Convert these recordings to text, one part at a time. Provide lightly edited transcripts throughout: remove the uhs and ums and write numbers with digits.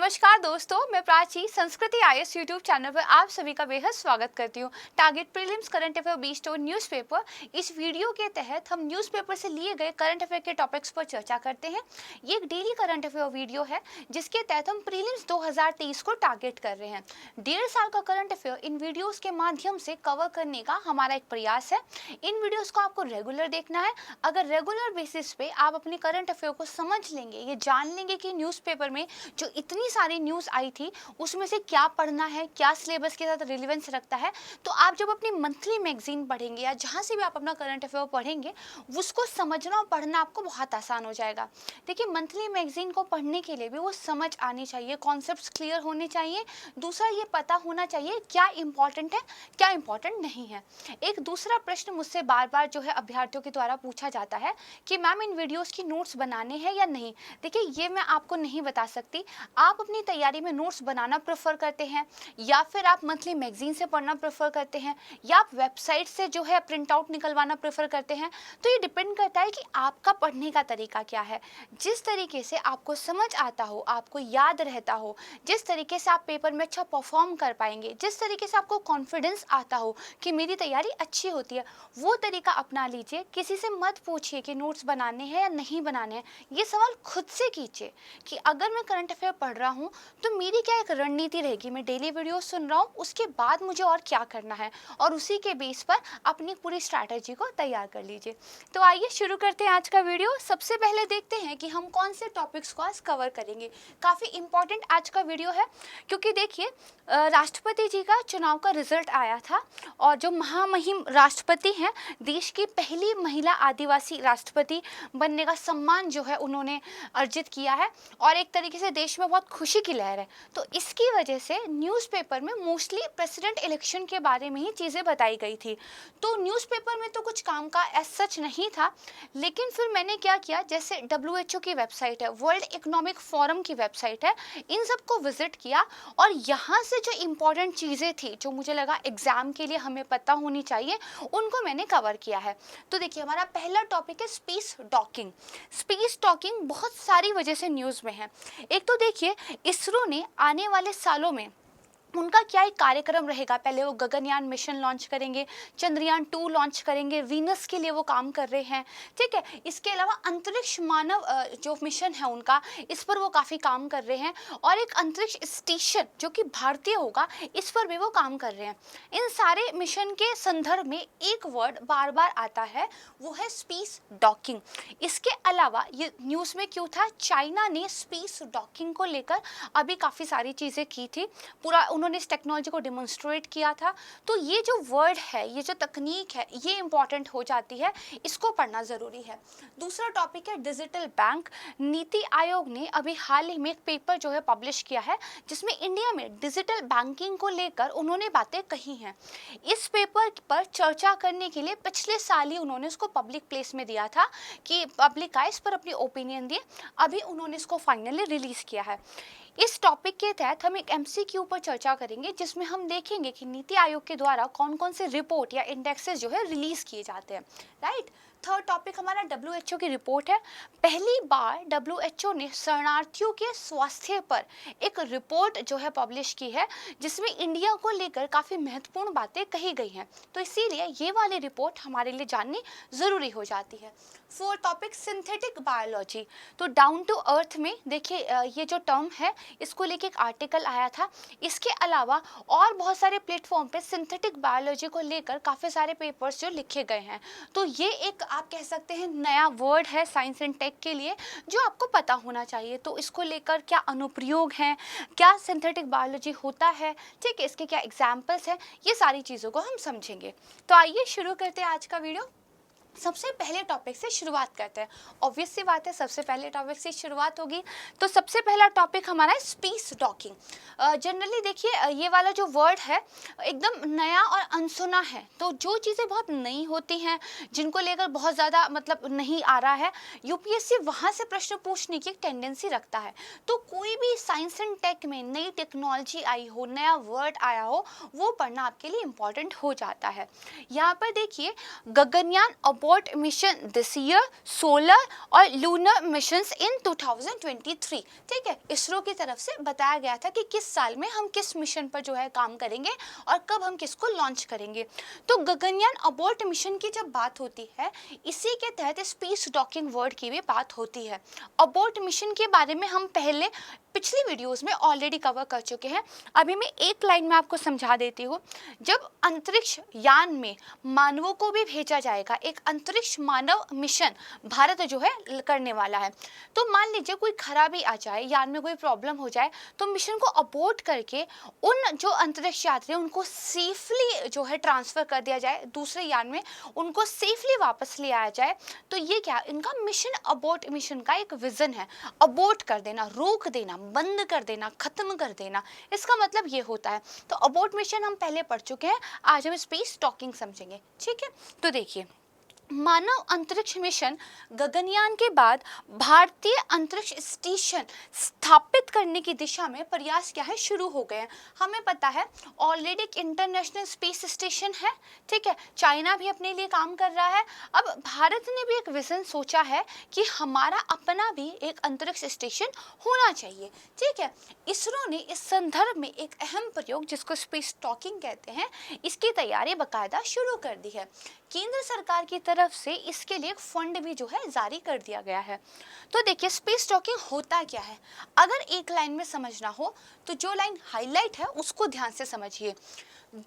नमस्कार दोस्तों, मैं प्राची संस्कृति आईएएस यूट्यूब चैनल पर आप सभी का बेहद स्वागत करती हूँ। Target prelims current affair B store newspaper, इस वीडियो के तहत हम न्यूज़पेपर से लिए गए करंट अफेयर के टॉपिक्स पर चर्चा करते हैं। ये एक डेली करंट अफेयर वीडियो है जिसके तहत हम प्रीलिम्स 2023 को टारगेट कर रहे हैं। 1.5 साल का करंट अफेयर इन वीडियोज के माध्यम से कवर करने का हमारा एक प्रयास है। इन वीडियोज को आपको रेगुलर देखना है। अगर रेगुलर बेसिस पे आप अपने करंट अफेयर को समझ लेंगे, ये जान लेंगे कि न्यूज़पेपर में जो इतनी सारी न्यूज़ आई थी उसमें से क्या पढ़ना है, क्या सिलेबस के साथ रिलेवेंस रखता है, तो आप जब अपनी मंथली मैगजीन पढ़ेंगे या जहाँ से भी आप अपना करंट अफेयर पढ़ेंगे उसको समझना और पढ़ना आपको बहुत आसान हो जाएगा। देखिए, मंथली मैगजीन को पढ़ने के लिए भी वो समझ आनी चाहिए, कॉन्सेप्ट्स क्लियर होने चाहिए। दूसरा, ये पता होना चाहिए क्या इंपॉर्टेंट है, क्या इंपॉर्टेंट नहीं है। एक दूसरा प्रश्न मुझसे बार बार जो है अभ्यर्थियों के द्वारा पूछा जाता है कि मैम इन वीडियोज़ की नोट्स बनाने हैं या नहीं। देखिए, ये मैं आपको नहीं बता सकती। आप अपनी तैयारी में नोट्स बनाना प्रेफर करते हैं या फिर आप मंथली मैगजीन से पढ़ना प्रेफर करते हैं या आप वेबसाइट से जो है प्रिंट आउट निकलवाना प्रेफर करते हैं, तो ये डिपेंड करता है कि आपका पढ़ने का तरीका क्या है। जिस तरीके से आपको समझ आता हो, आपको याद रहता हो, जिस तरीके से आप पेपर में अच्छा परफॉर्म कर पाएंगे, जिस तरीके से आपको कॉन्फिडेंस आता हो कि मेरी तैयारी अच्छी होती है, वो तरीका अपना लीजिए। किसी से मत पूछिए कि नोट्स बनाने हैं या नहीं बनाने हैं। ये सवाल खुद से कीजिए कि अगर मैं करंट अफेयर पढ़ रहा हूँ तो मेरी क्या एक रणनीति रहेगी। मैं डेली वीडियो सुन रहा हूँ, उसके बाद मुझे और क्या करना है, और उसी के बेस पर अपनी पूरी स्ट्रैटेजी को तैयार कर लीजिए। तो आइए शुरू करते हैं आज का वीडियो। सबसे पहले देखते हैं कि हम कौन से टॉपिक्स को आज कवर करेंगे। काफ़ी इंपॉर्टेंट आज का वीडियो है क्योंकि देखिए, राष्ट्रपति जी का चुनाव का रिजल्ट आया था और जो महामहिम राष्ट्रपति हैं, देश की पहली महिला आदिवासी राष्ट्रपति बनने का सम्मान जो है उन्होंने अर्जित किया है और एक तरीके से देश में बहुत खुशी की लहर है। तो इसकी वजह से न्यूज़पेपर में मोस्टली प्रेसिडेंट इलेक्शन के बारे में ही चीज़ें बताई गई थी। तो न्यूज़पेपर में तो कुछ काम का एज सच नहीं था, लेकिन फिर मैंने क्या किया, जैसे WHO की वेबसाइट है, वर्ल्ड इकोनॉमिक फोरम की वेबसाइट है, इन सबको विजिट किया और यहाँ से जो इम्पोर्टेंट चीज़ें थी जो मुझे लगा एग्जाम के लिए हमें पता होनी चाहिए, उनको मैंने कवर किया है। तो देखिए, हमारा पहला टॉपिक है स्पेस डॉकिंग। स्पेस डॉकिंग बहुत सारी वजह से न्यूज़ में है। एक तो देखिए, इसरो ने आने वाले सालों में उनका क्या एक कार्यक्रम रहेगा। पहले वो गगनयान मिशन लॉन्च करेंगे, चंद्रयान 2 लॉन्च करेंगे, वीनस के लिए वो काम कर रहे हैं, ठीक है। इसके अलावा अंतरिक्ष मानव जो मिशन है उनका, इस पर वो काफ़ी काम कर रहे हैं और एक अंतरिक्ष स्टेशन जो कि भारतीय होगा, इस पर भी वो काम कर रहे हैं। इन सारे मिशन के संदर्भ में एक वर्ड बार बार आता है, वो है स्पेस डॉकिंग। इसके अलावा ये न्यूज़ में क्यों था, चाइना ने स्पेस डॉकिंग को लेकर अभी काफ़ी सारी चीज़ें की थी, पूरा उन्होंने इस टेक्नोलॉजी को डेमोन्स्ट्रेट किया था। तो ये जो वर्ड है, ये जो तकनीक है, ये इंपॉर्टेंट हो जाती है, इसको पढ़ना ज़रूरी है। दूसरा टॉपिक है डिजिटल बैंक। नीति आयोग ने अभी हाल ही में एक पेपर जो है पब्लिश किया है जिसमें इंडिया में डिजिटल बैंकिंग को लेकर उन्होंने बातें कही हैं। इस पेपर पर चर्चा करने के लिए पिछले साल ही उन्होंने उसको पब्लिक प्लेस में दिया था कि पब्लिक आए, इस पर अपनी ओपिनियन दिए। अभी उन्होंने इसको फाइनली रिलीज़ किया है। इस टॉपिक के तहत हम एक MCQ पर चर्चा करेंगे जिसमें हम देखेंगे कि नीति आयोग के द्वारा कौन कौन से रिपोर्ट या इंडेक्सेस जो है रिलीज किए जाते हैं, राइट। थर्ड टॉपिक हमारा WHO की रिपोर्ट है। पहली बार WHO ने शरणार्थियों के स्वास्थ्य पर एक रिपोर्ट जो है पब्लिश की है जिसमें इंडिया को लेकर काफ़ी महत्वपूर्ण बातें कही गई हैं। तो इसीलिए ये वाली रिपोर्ट हमारे लिए जाननी ज़रूरी हो जाती है। Fourth topic synthetic biology. तो डाउन टू अर्थ में देखिए, ये जो टर्म है इसको लेके एक आर्टिकल आया था। इसके अलावा और बहुत सारे प्लेटफॉर्म पे सिंथेटिक बायोलॉजी को लेकर काफ़ी सारे पेपर्स जो लिखे गए हैं। तो ये एक आप कह सकते हैं नया वर्ड है साइंस एंड टेक के लिए जो आपको पता होना चाहिए। तो इसको लेकर क्या अनुप्रयोग हैं, क्या सिंथेटिक बायोलॉजी होता है, ठीक है, इसके क्या एग्जाम्पल्स हैं, ये सारी चीज़ों को हम समझेंगे। तो आइए शुरू करते हैं आज का वीडियो। सबसे पहले टॉपिक से शुरुआत करते हैं। ऑब्वियस सी बात है, सबसे पहले टॉपिक से शुरुआत होगी। तो सबसे पहला टॉपिक हमारा है स्पेस डॉकिंग। जनरली देखिए, ये वाला जो वर्ड है एकदम नया और अनसुना है। तो जो चीज़ें बहुत नई होती हैं, जिनको लेकर बहुत ज़्यादा मतलब नहीं आ रहा है, UPSC वहाँ से प्रश्न पूछने की एक टेंडेंसी रखता है। तो कोई भी साइंस एंड टेक में नई टेक्नोलॉजी आई हो, नया वर्ड आया हो, वो पढ़ना आपके लिए इम्पॉर्टेंट हो जाता है। यहाँ पर देखिए, Gaganyaan abort mission this year, solar और लूनर मिशंस इन 2023। ठीक है, इसरो की तरफ से बताया गया था कि किस साल में हम किस मिशन पर जो है काम करेंगे और कब हम किसको लॉन्च करेंगे। तो गगनयान अबॉर्ट मिशन की जब बात होती है, इसी के तहत स्पेस डॉकिंग वर्ड की भी बात होती है। अबॉर्ट मिशन के बारे में हम पहले पिछली वीडियोस में ऑलरेडी कवर कर चुके हैं। अभी मैं एक लाइन में आपको समझा देती हूँ। जब अंतरिक्ष यान में मानवों को भी भेजा जाएगा, एक अंतरिक्ष मानव मिशन भारत जो है करने वाला है, तो मान लीजिए कोई खराबी आ जाए, यान में कोई प्रॉब्लम हो जाए, तो मिशन को अबॉर्ट करके उन जो अंतरिक्ष यात्री हैं उनको सेफली जो है ट्रांसफर कर दिया जाए दूसरे यान में, उनको सेफली वापस ले आया जाए। तो ये क्या, इनका मिशन अबॉर्ट मिशन का एक विजन है। अबॉर्ट कर देना, रोक देना, बंद कर देना, खत्म कर देना, इसका मतलब ये होता है। तो अबॉर्ट मिशन हम पहले पढ़ चुके हैं, आज हम स्पेस टॉकिंग समझेंगे। ठीक है, तो देखिए, मानव अंतरिक्ष मिशन गगनयान के बाद भारतीय अंतरिक्ष स्टेशन स्थापित करने की दिशा में प्रयास क्या है, शुरू हो गए हैं। हमें पता है ऑलरेडी एक इंटरनेशनल स्पेस स्टेशन है। ठीक है, चाइना भी अपने लिए काम कर रहा है। अब भारत ने भी एक विजन सोचा है कि हमारा अपना भी एक अंतरिक्ष स्टेशन होना चाहिए। ठीक है, इसरो ने इस संदर्भ में एक अहम प्रयोग, जिसको स्पेस टॉकिंग कहते हैं, इसकी तैयारी बाकायदा शुरू कर दी है। केंद्र सरकार की तरफ से इसके लिए एक फंड भी जो है जारी कर दिया गया है। तो देखिए, स्पेस टॉकिंग होता क्या है, अगर एक लाइन में समझना हो तो जो लाइन हाईलाइट है उसको ध्यान से समझिए।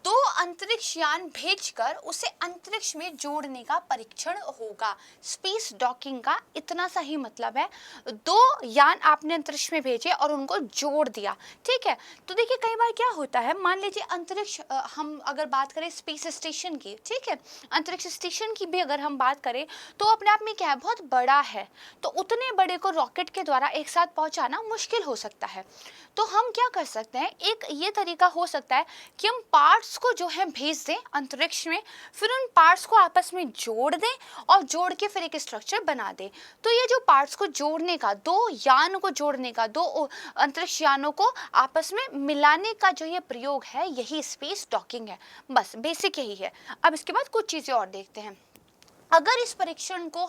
दो अंतरिक्ष यान भेजकर उसे अंतरिक्ष में जोड़ने का परीक्षण होगा। स्पेस डॉकिंग का इतना सा ही मतलब है, दो यान आपने अंतरिक्ष में भेजे और उनको जोड़ दिया। ठीक है, तो देखिए कई बार क्या होता है, मान लीजिए अंतरिक्ष, हम अगर बात करें स्पेस स्टेशन की, ठीक है, अंतरिक्ष स्टेशन की भी अगर हम बात करें तो अपने आप में क्या है, बहुत बड़ा है, तो उतने बड़े को रॉकेट के द्वारा एक साथ पहुंचाना मुश्किल हो सकता है। तो हम क्या कर सकते हैं, एक ये तरीका हो सकता है कि हम पार्ट्स को जो है भेज दें अंतरिक्ष में, फिर उन पार्ट्स को आपस में जोड़ दें और जोड़ के फिर एक स्ट्रक्चर बना दें। तो ये जो पार्ट्स को जोड़ने का, दो यान को जोड़ने का, दो अंतरिक्ष यानों को आपस में मिलाने का जो ये प्रयोग है, यही स्पेस डॉकिंग है। बस बेसिक यही है। अब इसके बाद कुछ चीज़ें और देखते हैं। अगर इस परीक्षण को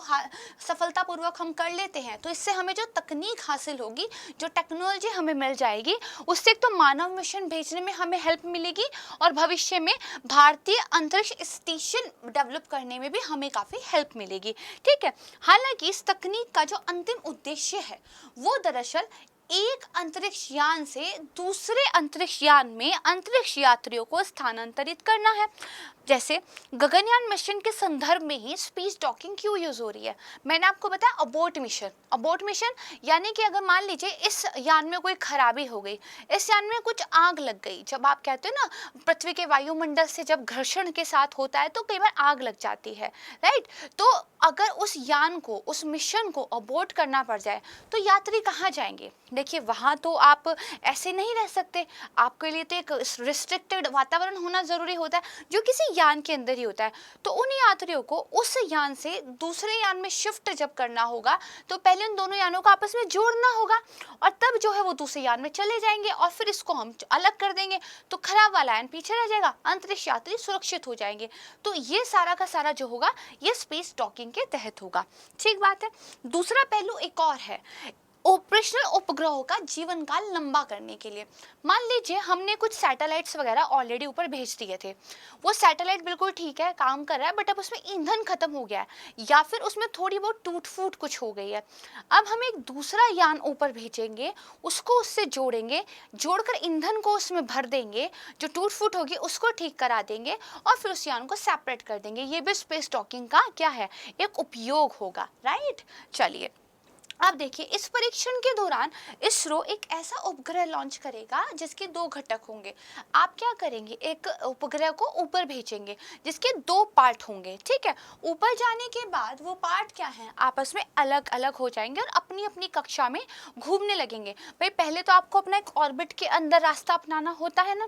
सफलतापूर्वक हम कर लेते हैं तो इससे हमें जो तकनीक हासिल होगी, जो टेक्नोलॉजी हमें मिल जाएगी, उससे एक तो मानव मिशन भेजने में हमें हेल्प मिलेगी और भविष्य में भारतीय अंतरिक्ष स्टेशन डेवलप करने में भी हमें काफ़ी हेल्प मिलेगी। ठीक है, हालांकि इस तकनीक का जो अंतिम उद्देश्य है वो दरअसल एक अंतरिक्ष यान से दूसरे अंतरिक्ष यान में अंतरिक्ष यात्रियों को स्थानांतरित करना है। जैसे गगनयान मिशन के संदर्भ में ही स्पेस डॉकिंग क्यों यूज हो रही है, मैंने आपको बताया अबॉर्ट मिशन। अबॉर्ट मिशन यानी कि अगर मान लीजिए इस यान में कोई खराबी हो गई, इस यान में कुछ आग लग गई, जब आप कहते हो ना पृथ्वी के वायुमंडल से जब घर्षण के साथ होता है तो कई बार आग लग जाती है, राइट। तो अगर उस यान को, उस मिशन को अबॉर्ट करना पड़ जाए तो यात्री कहाँ जाएंगे। देखिए, वहाँ तो आप ऐसे नहीं रह सकते, आपके लिए तो एक रिस्ट्रिक्टेड वातावरण होना जरूरी होता है जो किसी यान के अंदर ही होता है। तो उन यात्रियों को उस यान से दूसरे यान में शिफ्ट जब करना होगा तो पहले उन दोनों यानों को आपस में जोड़ना होगा और तब जो है वो दूसरे यान में चले जाएंगे और फिर इसको हम अलग कर देंगे, तो खराब वाला यान पीछे रह जाएगा, अंतरिक्ष यात्री सुरक्षित हो जाएंगे। तो ये सारा का सारा जो होगा ये स्पेस डॉकिंग के तहत होगा। ठीक बात है। दूसरा पहलू एक और है, ऑपरेशनल उपग्रहों का जीवन काल लंबा करने के लिए। मान लीजिए हमने कुछ सैटेलाइट्स वगैरह ऑलरेडी ऊपर भेज दिए थे, वो सैटेलाइट बिल्कुल ठीक है, काम कर रहा है, बट अब उसमें ईंधन खत्म हो गया है या फिर उसमें थोड़ी बहुत टूट फूट कुछ हो गई है। अब हम एक दूसरा यान ऊपर भेजेंगे, उसको उससे जोड़ेंगे, जोड़कर ईंधन को उसमें भर देंगे, जो टूट फूट होगी उसको ठीक करा देंगे और फिर उस यान को सेपरेट कर देंगे। ये भी स्पेस डॉकिंग का क्या है, एक उपयोग होगा, राइट। चलिए अब देखिए, इस परीक्षण के दौरान इसरो एक ऐसा उपग्रह लॉन्च करेगा जिसके दो घटक होंगे। आप क्या करेंगे, एक उपग्रह को ऊपर भेजेंगे जिसके दो पार्ट होंगे। ठीक है, ऊपर जाने के बाद वो पार्ट क्या है, आपस में अलग अलग हो जाएंगे और अपनी अपनी कक्षा में घूमने लगेंगे। भाई पहले तो आपको अपना एक ऑर्बिट के अंदर रास्ता अपनाना होता है ना,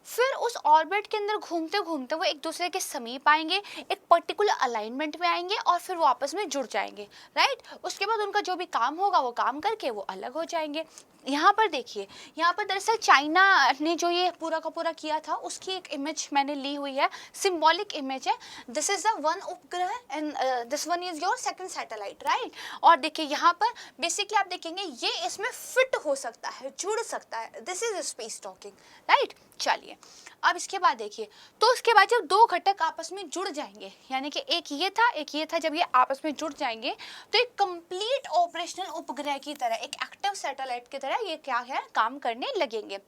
फिर उस ऑर्बिट के अंदर घूमते घूमते वो एक दूसरे के समीप आएंगे, एक पर्टिकुलर अलाइनमेंट में आएंगे और फिर वो आपस में जुड़ जाएंगे, राइट। उसके बाद उनका जो भी काम होगा वो काम करके वो अलग हो जाएंगे। यहाँ पर देखिए, यहाँ पर दरअसल चाइना ने जो ये पूरा का पूरा किया था उसकी एक इमेज मैंने ली हुई है, सिंबॉलिक इमेज है। दिस इज द वन उपग्रह and this one is your second satellite, right. और देखिए यहाँ पर बेसिकली आप देखेंगे ये इसमें फिट हो सकता है, जुड़ सकता है, this is space talking, right. चलिए अब इसके बाद देखिए, तो उसके बाद जब दो घटक आपस में जुड़ जाएंगे, यानी कि एक ये था एक ये था, जब ये आपस में जुड़ जाएंगे तो एक कंप्लीट ऑपरेशनल उपग्रह की तरह, एक एक्टिव सैटेलाइट की तरह ये क्या है, काम करने लगेंगे।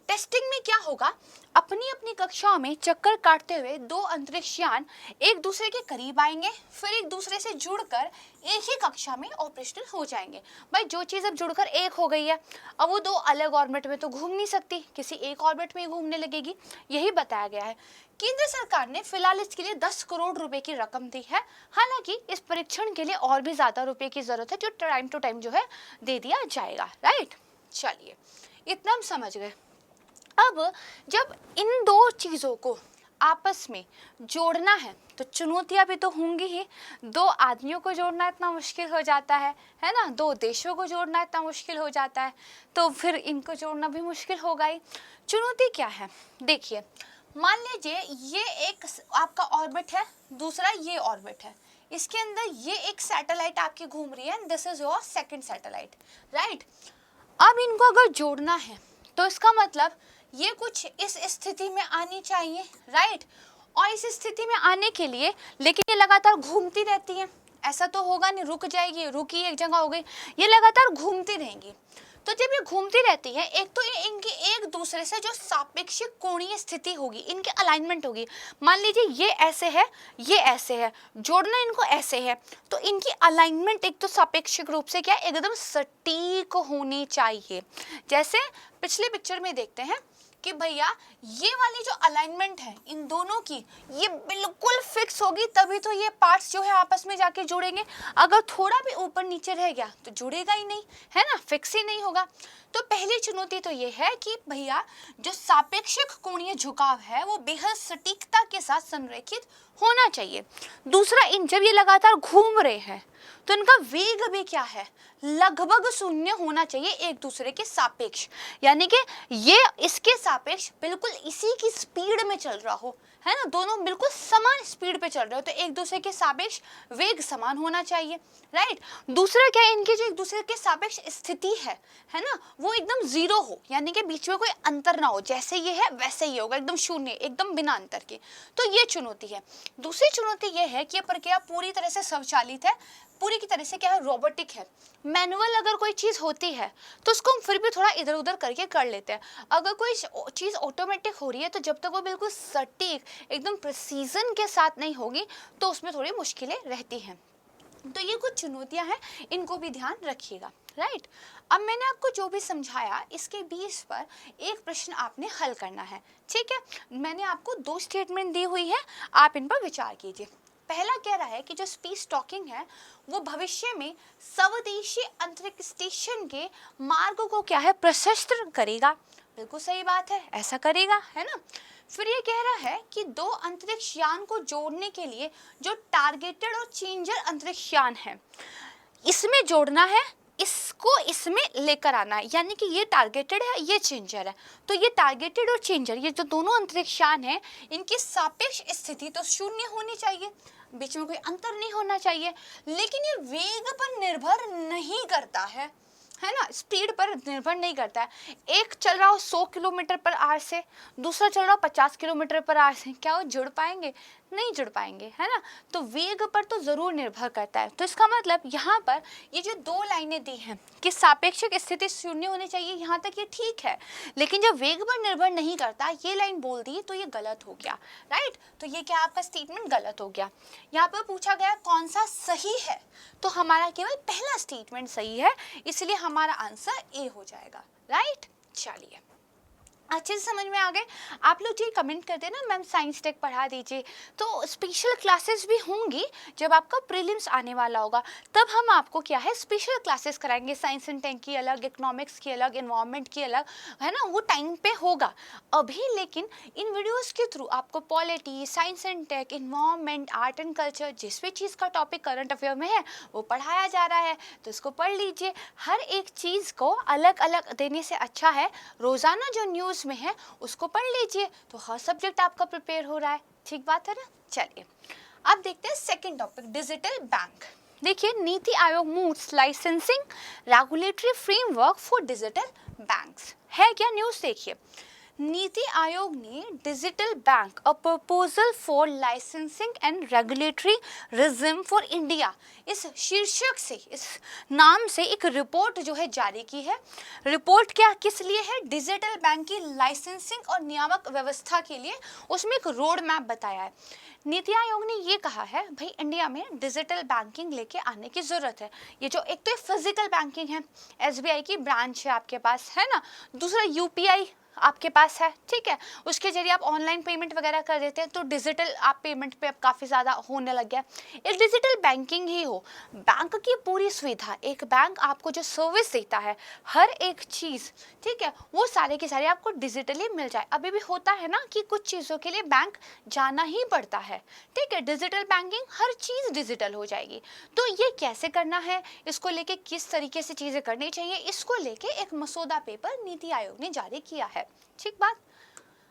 टेस्टिंग में क्या होगा, अपनी अपनी कक्षाओं में चक्कर काटते हुए दो अंतरिक्ष यान एक दूसरे के करीब आएंगे, फिर एक दूसरे से जुड़कर एक ही कक्षा में ऑपरेशनल हो जाएंगे। भाई जो चीज़ अब जुड़कर एक हो गई है, अब वो दो अलग ऑर्बिट में तो घूम नहीं सकती, किसी एक ऑर्बिट में ही घूमने लगेगी, यही बताया गया है। केंद्र सरकार ने फिलहाल इसके लिए 10 करोड़ रुपए की रकम दी है। हालांकि इस परीक्षण के लिए और भी ज्यादा रुपए की जरूरत है, जो टाइम टू टाइम जो है दे दिया जाएगा, राइट। चलिए इतना हम समझ गए। अब जब इन दो चीज़ों को आपस में जोड़ना है तो चुनौतियां भी तो होंगी ही। दो आदमियों को जोड़ना इतना मुश्किल हो जाता है ना, दो देशों को जोड़ना इतना मुश्किल हो जाता है, तो फिर इनको जोड़ना भी मुश्किल होगा ही। चुनौती क्या है, देखिए मान लीजिए ये एक आपका ऑर्बिट है, दूसरा ये ऑर्बिट है, इसके अंदर ये एक सैटेलाइट आपकी घूम रही है, this is your second satellite, right. अब इनको अगर जोड़ना है तो इसका मतलब ये कुछ इस स्थिति में आनी चाहिए, राइट। और इस स्थिति में आने के लिए लेकिन ये लगातार घूमती रहती है, ऐसा तो होगा नहीं रुक जाएगी, रुकी एक जगह हो गई, ये लगातार घूमती रहेंगी। तो जब ये घूमती रहती है, एक तो ये इनकी एक दूसरे से जो सापेक्षिक कोणीय स्थिति होगी, इनके अलाइनमेंट होगी, मान लीजिए ये ऐसे है ये ऐसे है, जोड़ना इनको ऐसे है, तो इनकी अलाइनमेंट एक तो सापेक्षिक रूप से क्या एकदम सटीक होनी चाहिए। जैसे पिछले पिक्चर में देखते हैं कि भैया ये वाली जो अलाइनमेंट है इन दोनों की, ये बिल्कुल फिक्स होगी, तभी तो ये पार्ट्स जो है आपस में जाके जुड़ेंगे। अगर थोड़ा भी ऊपर नीचे रह गया तो जुड़ेगा ही नहीं, है ना, फिक्स ही नहीं होगा। तो पहली चुनौती तो ये है कि भैया जो सापेक्षिक कोणीय झुकाव है वो बेहद सटीकता के साथ संरेखित होना चाहिए। दूसरा, इन जब ये लगातार घूम रहे हैं तो इनका वेग भी क्या है, लगभग शून्य होना चाहिए एक दूसरे के सापेक्ष, यानी कि ये इसके सापेक्ष बिल्कुल इसी की स्पीड में चल रहा हो, है ना, दोनों बिल्कुल समान स्पीड पे चल रहे हो, तो एक दूसरे के सापेक्ष वेग समान होना चाहिए, राइट। दूसरा क्या है, इनके जो एक दूसरे के सापेक्ष स्थिति है ना, वो एकदम जीरो हो, यानी कि बीच में कोई अंतर ना हो, जैसे ये है वैसे ही होगा, एकदम शून्य, एकदम बिना अंतर के। तो ये चुनौती है। दूसरी चुनौती ये है कि ये प्रक्रिया पूरी तरह से स्वचालित है, पूरी की तरह से क्या है, रोबोटिक है। मैनुअल अगर कोई चीज़ होती है तो उसको हम फिर भी थोड़ा इधर उधर करके कर लेते हैं, अगर कोई चीज़ ऑटोमेटिक हो रही है तो जब तक वो बिल्कुल सटीक एकदम प्रिसीजन के साथ नहीं होगी तो उसमें थोड़ी मुश्किलें रहती हैं। तो ये कुछ चुनौतियां हैं, इनको भी ध्यान रखिएगा, राइट। अब मैंने आपको जो भी समझाया इसके बेस पर एक प्रश्न आपने हल करना है, ठीक है। मैंने आपको 2 स्टेटमेंट दी हुई है, आप इन पर विचार कीजिए। पहला कह रहा है कि जो स्पेस टॉकिंग है वो भविष्य में स्वदेशी अंतरिक्ष स्टेशन के मार्ग को क्या है, प्रशस्त करेगा। बिल्कुल सही बात है, ऐसा करेगा, है ना। फिर ये कह रहा है कि 2 अंतरिक्ष यान को जोड़ने के लिए जो टारगेटेड और चेंजर अंतरिक्ष यान है इसमें जोड़ना है, इसको इसमें लेकर आना है, यानी कि ये टारगेटेड है ये चेंजर है, तो ये टारगेटेड और चेंजर ये जो दोनों अंतरिक्ष यान है इनकी सापेक्ष स्थिति तो शून्य होनी चाहिए, बीच में कोई अंतर नहीं होना चाहिए, लेकिन ये वेग पर निर्भर नहीं करता है ना, स्पीड पर निर्भर नहीं करता है। एक चल रहा हो 100 किलोमीटर पर आवर से, दूसरा चल रहा हो 50 किलोमीटर पर आवर से, क्या वो जुड़ पाएंगे, नहीं जुड़ पाएंगे, है ना। तो वेग पर तो जरूर निर्भर करता है। तो इसका मतलब यहाँ पर ये जो 2 लाइनें दी हैं कि सापेक्षिक स्थिति शून्य होनी चाहिए, यहाँ तक ये ठीक है, लेकिन जब वेग पर निर्भर नहीं करता ये लाइन बोल दी तो ये गलत हो गया, राइट। तो ये क्या आपका स्टेटमेंट गलत हो गया। यहाँ पर पूछा गया कौन सा सही है, तो हमारा केवल पहला स्टेटमेंट सही है, इसलिए हमारा आंसर ए हो जाएगा, राइट। चलिए अच्छे से समझ में आ गए? आप लोग जो कमेंट करते हैं ना मैम साइंस टेक पढ़ा दीजिए, तो स्पेशल क्लासेस भी होंगी जब आपका प्रीलिम्स आने वाला होगा, तब हम आपको क्या है स्पेशल क्लासेस कराएंगे। साइंस एंड टेक की अलग, इकोनॉमिक्स की अलग, एनवायरनमेंट की अलग, है ना, वो टाइम पे होगा। अभी लेकिन इन वीडियोस के थ्रू आपको polity, science and tech, environment, art and culture, जिस भी चीज़ का टॉपिक करंट अफेयर में है वो पढ़ाया जा रहा है, तो इसको पढ़ लीजिए। हर एक चीज़ को अलग अलग देने से अच्छा है रोज़ाना जो न्यूज़ में है उसको पढ़ लीजिए, तो हर सब्जेक्ट आपका प्रिपेयर हो रहा है। ठीक बात है ना? चलिए अब देखते हैं सेकंड टॉपिक, डिजिटल बैंक। देखिए, NITI Aayog moves licensing regulatory framework for digital banks. है क्या न्यूज़? देखिए, नीति आयोग ने digital bank a proposal for licensing and regulatory regime for India, इस शीर्षक से, इस नाम से एक रिपोर्ट जो है जारी की है। रिपोर्ट क्या किस लिए है? डिजिटल बैंक की लाइसेंसिंग और नियामक व्यवस्था के लिए। उसमें एक रोड मैप बताया है। नीति आयोग ने ये कहा है भाई इंडिया में डिजिटल बैंकिंग लेके आने की ज़रूरत है। ये जो एक तो फिजिकल बैंकिंग है, एसबीआई की ब्रांच है आपके पास, है ना, दूसरा यूपीआई आपके पास है, ठीक है, उसके जरिए आप ऑनलाइन पेमेंट वगैरह कर देते हैं, तो डिजिटल आप पेमेंट पे अब काफ़ी ज़्यादा होने लग गया। एक डिजिटल बैंकिंग ही हो, बैंक की पूरी सुविधा, एक बैंक आपको जो सर्विस देता है हर एक चीज़, ठीक है, वो सारे के सारे आपको डिजिटली मिल जाए। अभी भी होता है ना कि कुछ चीज़ों के लिए बैंक जाना ही पड़ता है, ठीक है, डिजिटल बैंकिंग हर चीज़ डिजिटल हो जाएगी। तो ये कैसे करना है, इसको लेके किस तरीके से चीज़ें करनी चाहिए, इसको लेके एक मसौदा पेपर नीति आयोग ने जारी किया है। ठीक बात,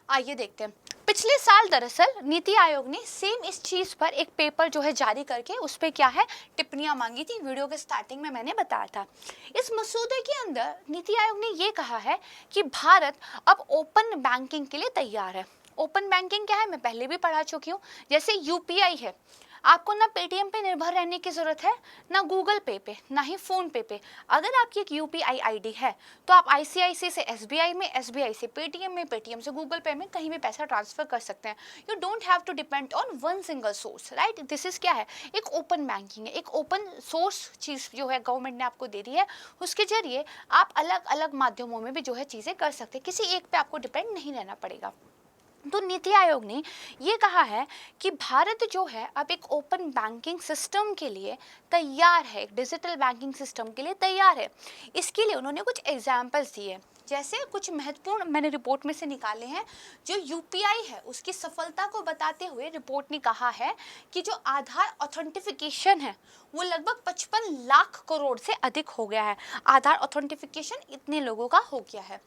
आइए देखते हैं। पिछले साल दरअसल नीति आयोग ने सेम इस चीज पर एक पेपर जो है जारी करके उस पर क्या है टिप्पणियां मांगी थी। वीडियो के स्टार्टिंग में मैंने बताया था। इस मसौदे के अंदर नीति आयोग ने ये कहा है कि भारत अब ओपन बैंकिंग के लिए तैयार है। ओपन बैंकिंग क्या है मैं पहले भी पढ़ा चुकी हूँ। जैसे यूपीआई है, आपको ना पेटीएम पे निर्भर रहने की ज़रूरत है, ना गूगल पे ना ही फ़ोन पे। अगर आपकी एक यूपीआई आईडी है तो आप आईसीआईसी से एसबीआई में, एसबीआई से पेटीएम में, पेटीएम से गूगल पे में कहीं भी पैसा ट्रांसफ़र कर सकते हैं। You don't have to depend on one single source, right. This is क्या है, एक ओपन बैंकिंग है, एक ओपन सोर्स चीज़ जो है गवर्नमेंट ने आपको दे दी है। उसके जरिए आप अलग अलग माध्यमों में भी जो है चीज़ें कर सकते हैं, किसी एक पे आपको डिपेंड नहीं रहना पड़ेगा। तो नीति आयोग ने ये कहा है कि भारत जो है अब एक ओपन बैंकिंग सिस्टम के लिए तैयार है, एक डिजिटल बैंकिंग सिस्टम के लिए तैयार है। इसके लिए उन्होंने कुछ एग्जाम्पल्स दिए, जैसे कुछ महत्वपूर्ण मैंने रिपोर्ट में से निकाले हैं। जो यूपीआई है उसकी सफलता को बताते हुए रिपोर्ट ने कहा है कि जो आधार ऑथेंटिफिकेशन है वो लगभग 55 लाख करोड़ से अधिक हो गया है। आधार ऑथेंटिफिकेशन इतने लोगों का हो गया है।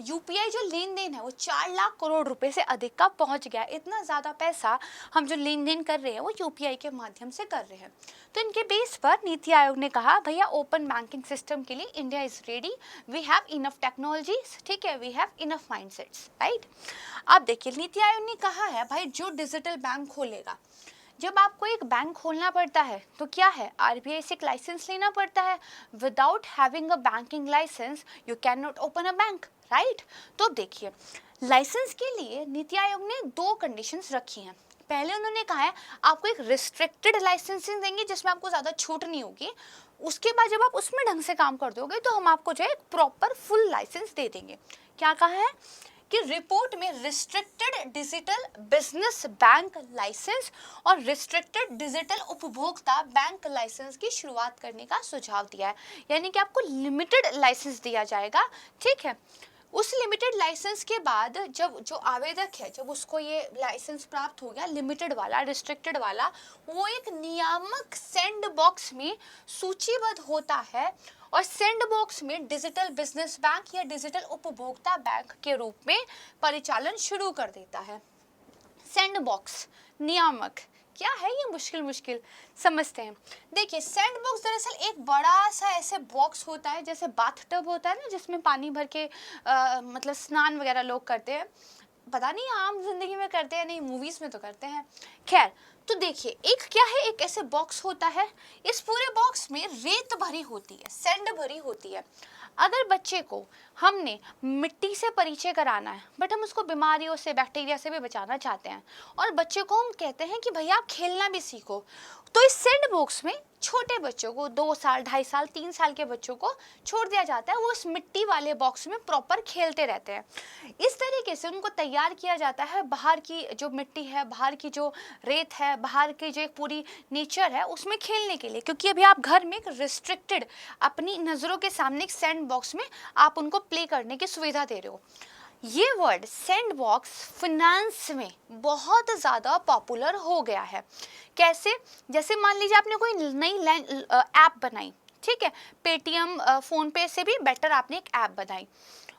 यूपीआई जो लेन देन है वो 4 लाख करोड़ रुपए से अधिक का पहुंच गया। इतना ज़्यादा पैसा हम जो लेन देन कर रहे हैं वो यूपीआई के माध्यम से कर रहे हैं। तो इनके बेस पर नीति आयोग ने कहा भैया ओपन बैंकिंग सिस्टम के लिए India is ready, we have enough technologies, ठीक है, we have enough mindsets, right. अब देखिए नीति आयोग ने कहा है भाई जो डिजिटल बैंक खोलेगा, जब आपको एक बैंक खोलना पड़ता है तो क्या है आरबीआई से एक लाइसेंस लेना पड़ता है। Without having a banking licence you can not open a bank, right. तो देखिए लाइसेंस के लिए नीति आयोग ने 2 कंडीशंस रखी हैं। पहले उन्होंने कहा है आपको एक रिस्ट्रिक्टेड लाइसेंसिंग देंगे जिसमें आपको ज़्यादा छूट नहीं होगी। उसके बाद जब आप उसमें ढंग से काम कर दोगे तो हम आपको जो है एक प्रॉपर फुल लाइसेंस दे देंगे। क्या कहा है कि रिपोर्ट में restricted digital business bank licence और रिस्ट्रिक्टेड डिजिटल उपभोक्ता बैंक लाइसेंस की शुरुआत करने का सुझाव दिया है। यानी कि आपको लिमिटेड लाइसेंस दिया जाएगा, ठीक है। उस लिमिटेड लाइसेंस के बाद जब जो आवेदक है जब उसको ये लाइसेंस प्राप्त हो गया लिमिटेड वाला, रिस्ट्रिक्टेड वाला, वो एक नियामक सैंड बॉक्स में सूचीबद्ध होता है और सैंड बॉक्स में डिजिटल बिजनेस बैंक या डिजिटल उपभोक्ता बैंक के रूप में परिचालन शुरू कर देता है। सैंड बॉक्स नियामक क्या है, ये मुश्किल समझते हैं। देखिए सैंड बॉक्स दरअसल एक बड़ा सा ऐसे बॉक्स होता है जैसे बाथटब होता है ना जिसमें पानी भर के मतलब स्नान वगैरह लोग करते हैं। पता नहीं आम जिंदगी में करते हैं नहीं, मूवीज में तो करते हैं। खैर तो देखिए, एक क्या है, एक ऐसे बॉक्स होता है, इस पूरे बॉक्स में रेत भरी होती है, सैंड भरी होती है। अगर बच्चे को हमने मिट्टी से परिचय कराना है, बट हम उसको बीमारियों से, बैक्टीरिया से भी बचाना चाहते हैं, और बच्चे को हम कहते हैं कि भैया आप खेलना भी सीखो, तो इस सैंड बॉक्स में छोटे बच्चों को, 2 साल, 2.5 साल, 3 साल के बच्चों को छोड़ दिया जाता है। वो इस मिट्टी वाले बॉक्स में प्रॉपर खेलते रहते हैं। इस तरीके से उनको तैयार किया जाता है बाहर की जो मिट्टी है, बाहर की जो रेत है, बाहर की जो एक पूरी नेचर है, उसमें खेलने के लिए। क्योंकि अभी आप घर में एक रिस्ट्रिक्टेड, अपनी नज़रों के सामने एक सैंड बॉक्स में आप उनको प्ले करने की सुविधा दे रहे हो। ये वर्ड सैंड बॉक्स फिनेंस में बहुत ज़्यादा पॉपुलर हो गया है। कैसे? जैसे मान लीजिए आपने कोई नई ऐप बनाई, ठीक है, पेटीएम, फ़ोन पे से भी बेटर आपने एक ऐप बनाई,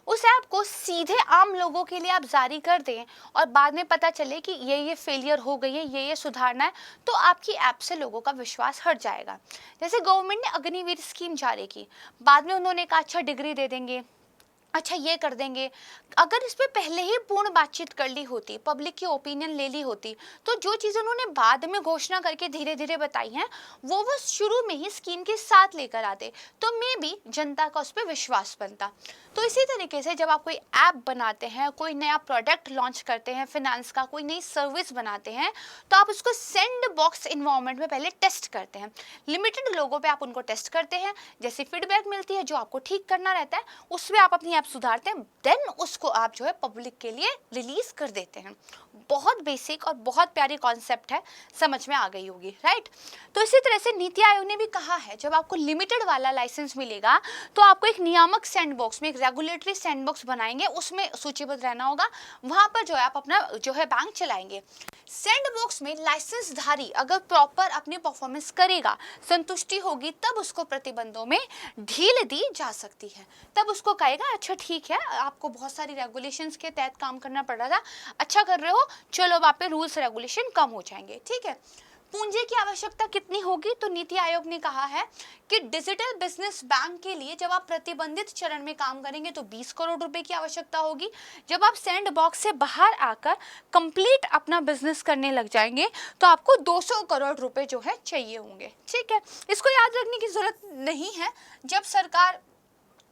उस ऐप को सीधे आम लोगों के लिए आप जारी कर दें और बाद में पता चले कि ये फेलियर हो गई है, ये सुधारना है, तो आपकी ऐप से लोगों का विश्वास हट जाएगा। जैसे गवर्नमेंट ने अग्निवीर स्कीम जारी की, बाद में उन्होंने कहा अच्छा डिग्री दे देंगे, अच्छा ये कर देंगे। अगर इस पे पहले ही पूर्ण बातचीत कर ली होती, पब्लिक की ओपिनियन ले ली होती, तो जो चीज़ उन्होंने बाद में घोषणा करके धीरे धीरे बताई हैं, वो शुरू में ही स्कीम के साथ लेकर आते, तो मे बी जनता का उस पर विश्वास बनता। तो इसी तरीके से जब आप कोई ऐप बनाते हैं, कोई नया प्रोडक्ट लॉन्च करते हैं, फिनेंस का कोई नई सर्विस बनाते हैं, तो आप उसको सैंड बॉक्स इन्वायरमेंट में पहले टेस्ट करते हैं। लिमिटेड लोगों पे आप उनको टेस्ट करते हैं, जैसे फीडबैक मिलती है, जो आपको ठीक करना रहता है उसमें आप अपनी ऐप सुधारते हैं, देन उसको आप जो है पब्लिक के लिए रिलीज कर देते हैं। बहुत बेसिक और बहुत प्यारी कॉन्सेप्ट है, समझ में आ गई होगी, राइट। तो इसी तरह से नीति आयोग ने भी कहा है, जब आपको लिमिटेड वाला लाइसेंस मिलेगा तो आपको एक नियामक सैंडबॉक्स में, एक रेगुलेटरी सैंडबॉक्स बनाएंगे, उसमें सूचीबद्ध रहना होगा, वहां पर जो है आप अपना जो है बैंक चलाएंगे। सैंडबॉक्स में लाइसेंसधारी अगर प्रॉपर अपनी परफॉर्मेंस करेगा, संतुष्टि होगी, तब उसको प्रतिबंधों में ढील दी जा सकती है। तब उसको कहेगा अच्छा ठीक है, आपको बहुत सारी रेगुलेशंस के तहत काम करना पड़ रहा था, अच्छा कर रहे हो, चलो अब आप पे रूल्स रेगुलेशन कम हो जाएंगे, ठीक है। पूंजी की आवश्यकता कितनी होगी? तो नीति आयोग ने कहा है कि डिजिटल बिजनेस बैंक के लिए जब आप प्रतिबंधित चरण में काम करेंगे तो 20 करोड़ रुपए की आवश्यकता होगी। जब आप सैंड बॉक्स से बाहर आकर कंप्लीट अपना बिजनेस करने लग जाएंगे तो आपको 200 करोड़ रुपए जो है चाहिए होंगे, ठीक है। इसको याद रखने की जरूरत नहीं है, जब सरकार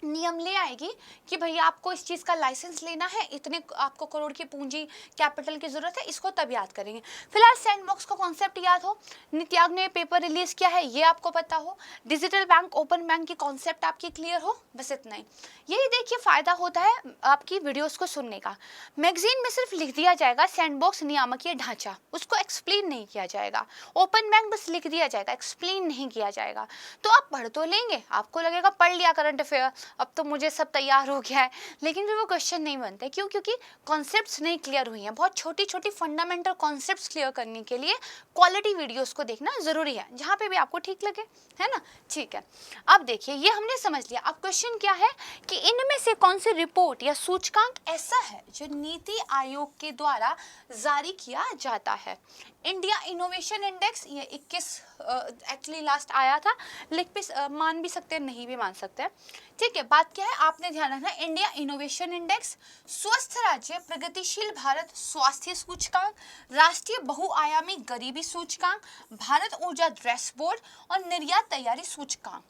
नियम ले आएगी कि भैया आपको इस चीज़ का लाइसेंस लेना है, इतने आपको करोड़ की पूंजी कैपिटल की जरूरत है, इसको तब याद करेंगे। फिलहाल सैंडबॉक्स का कॉन्सेप्ट याद हो, नीति आयोग ने पेपर रिलीज किया है, ये आपको पता हो, डिजिटल बैंक, ओपन बैंक की कॉन्सेप्ट आपकी क्लियर हो, बस इतना ही। यही देखिए फायदा होता है आपकी वीडियोस को सुनने का। मैगजीन में सिर्फ लिख दिया जाएगा सैंडबॉक्स नियामकीय ढांचा, उसको एक्सप्लेन नहीं किया जाएगा। ओपन बैंक बस लिख दिया जाएगा, एक्सप्लेन नहीं किया जाएगा। तो आप पढ़ तो लेंगे, आपको लगेगा पढ़ लिया करंट अफेयर, अब तो मुझे सब तैयार हो गया है, लेकिन फिर वो क्वेश्चन नहीं बनते। क्यों? क्योंकि कॉन्सेप्ट्स नहीं क्लियर हुई हैं। बहुत छोटी छोटी फंडामेंटल कॉन्सेप्ट्स क्लियर करने के लिए क्वालिटी वीडियोस को देखना जरूरी है, जहाँ पे भी आपको ठीक लगे, है ना, ठीक है। अब देखिए, ये हमने समझ लिया। अब क्वेश्चन क्या है कि इनमें से कौन सी रिपोर्ट या सूचकांक ऐसा है जो नीति आयोग के द्वारा जारी किया जाता है। इंडिया इनोवेशन इंडेक्स, ये 21 एक्चुअली लास्ट आया था, लिख भी मान भी सकते हैं, नहीं भी मान सकते हैं, ठीक है। बात क्या है, आपने ध्यान रखना, इंडिया इनोवेशन इंडेक्स, स्वस्थ राज्य प्रगतिशील भारत स्वास्थ्य सूचकांक, राष्ट्रीय बहुआयामी गरीबी सूचकांक, भारत ऊर्जा डैशबोर्ड और निर्यात तैयारी सूचकांक।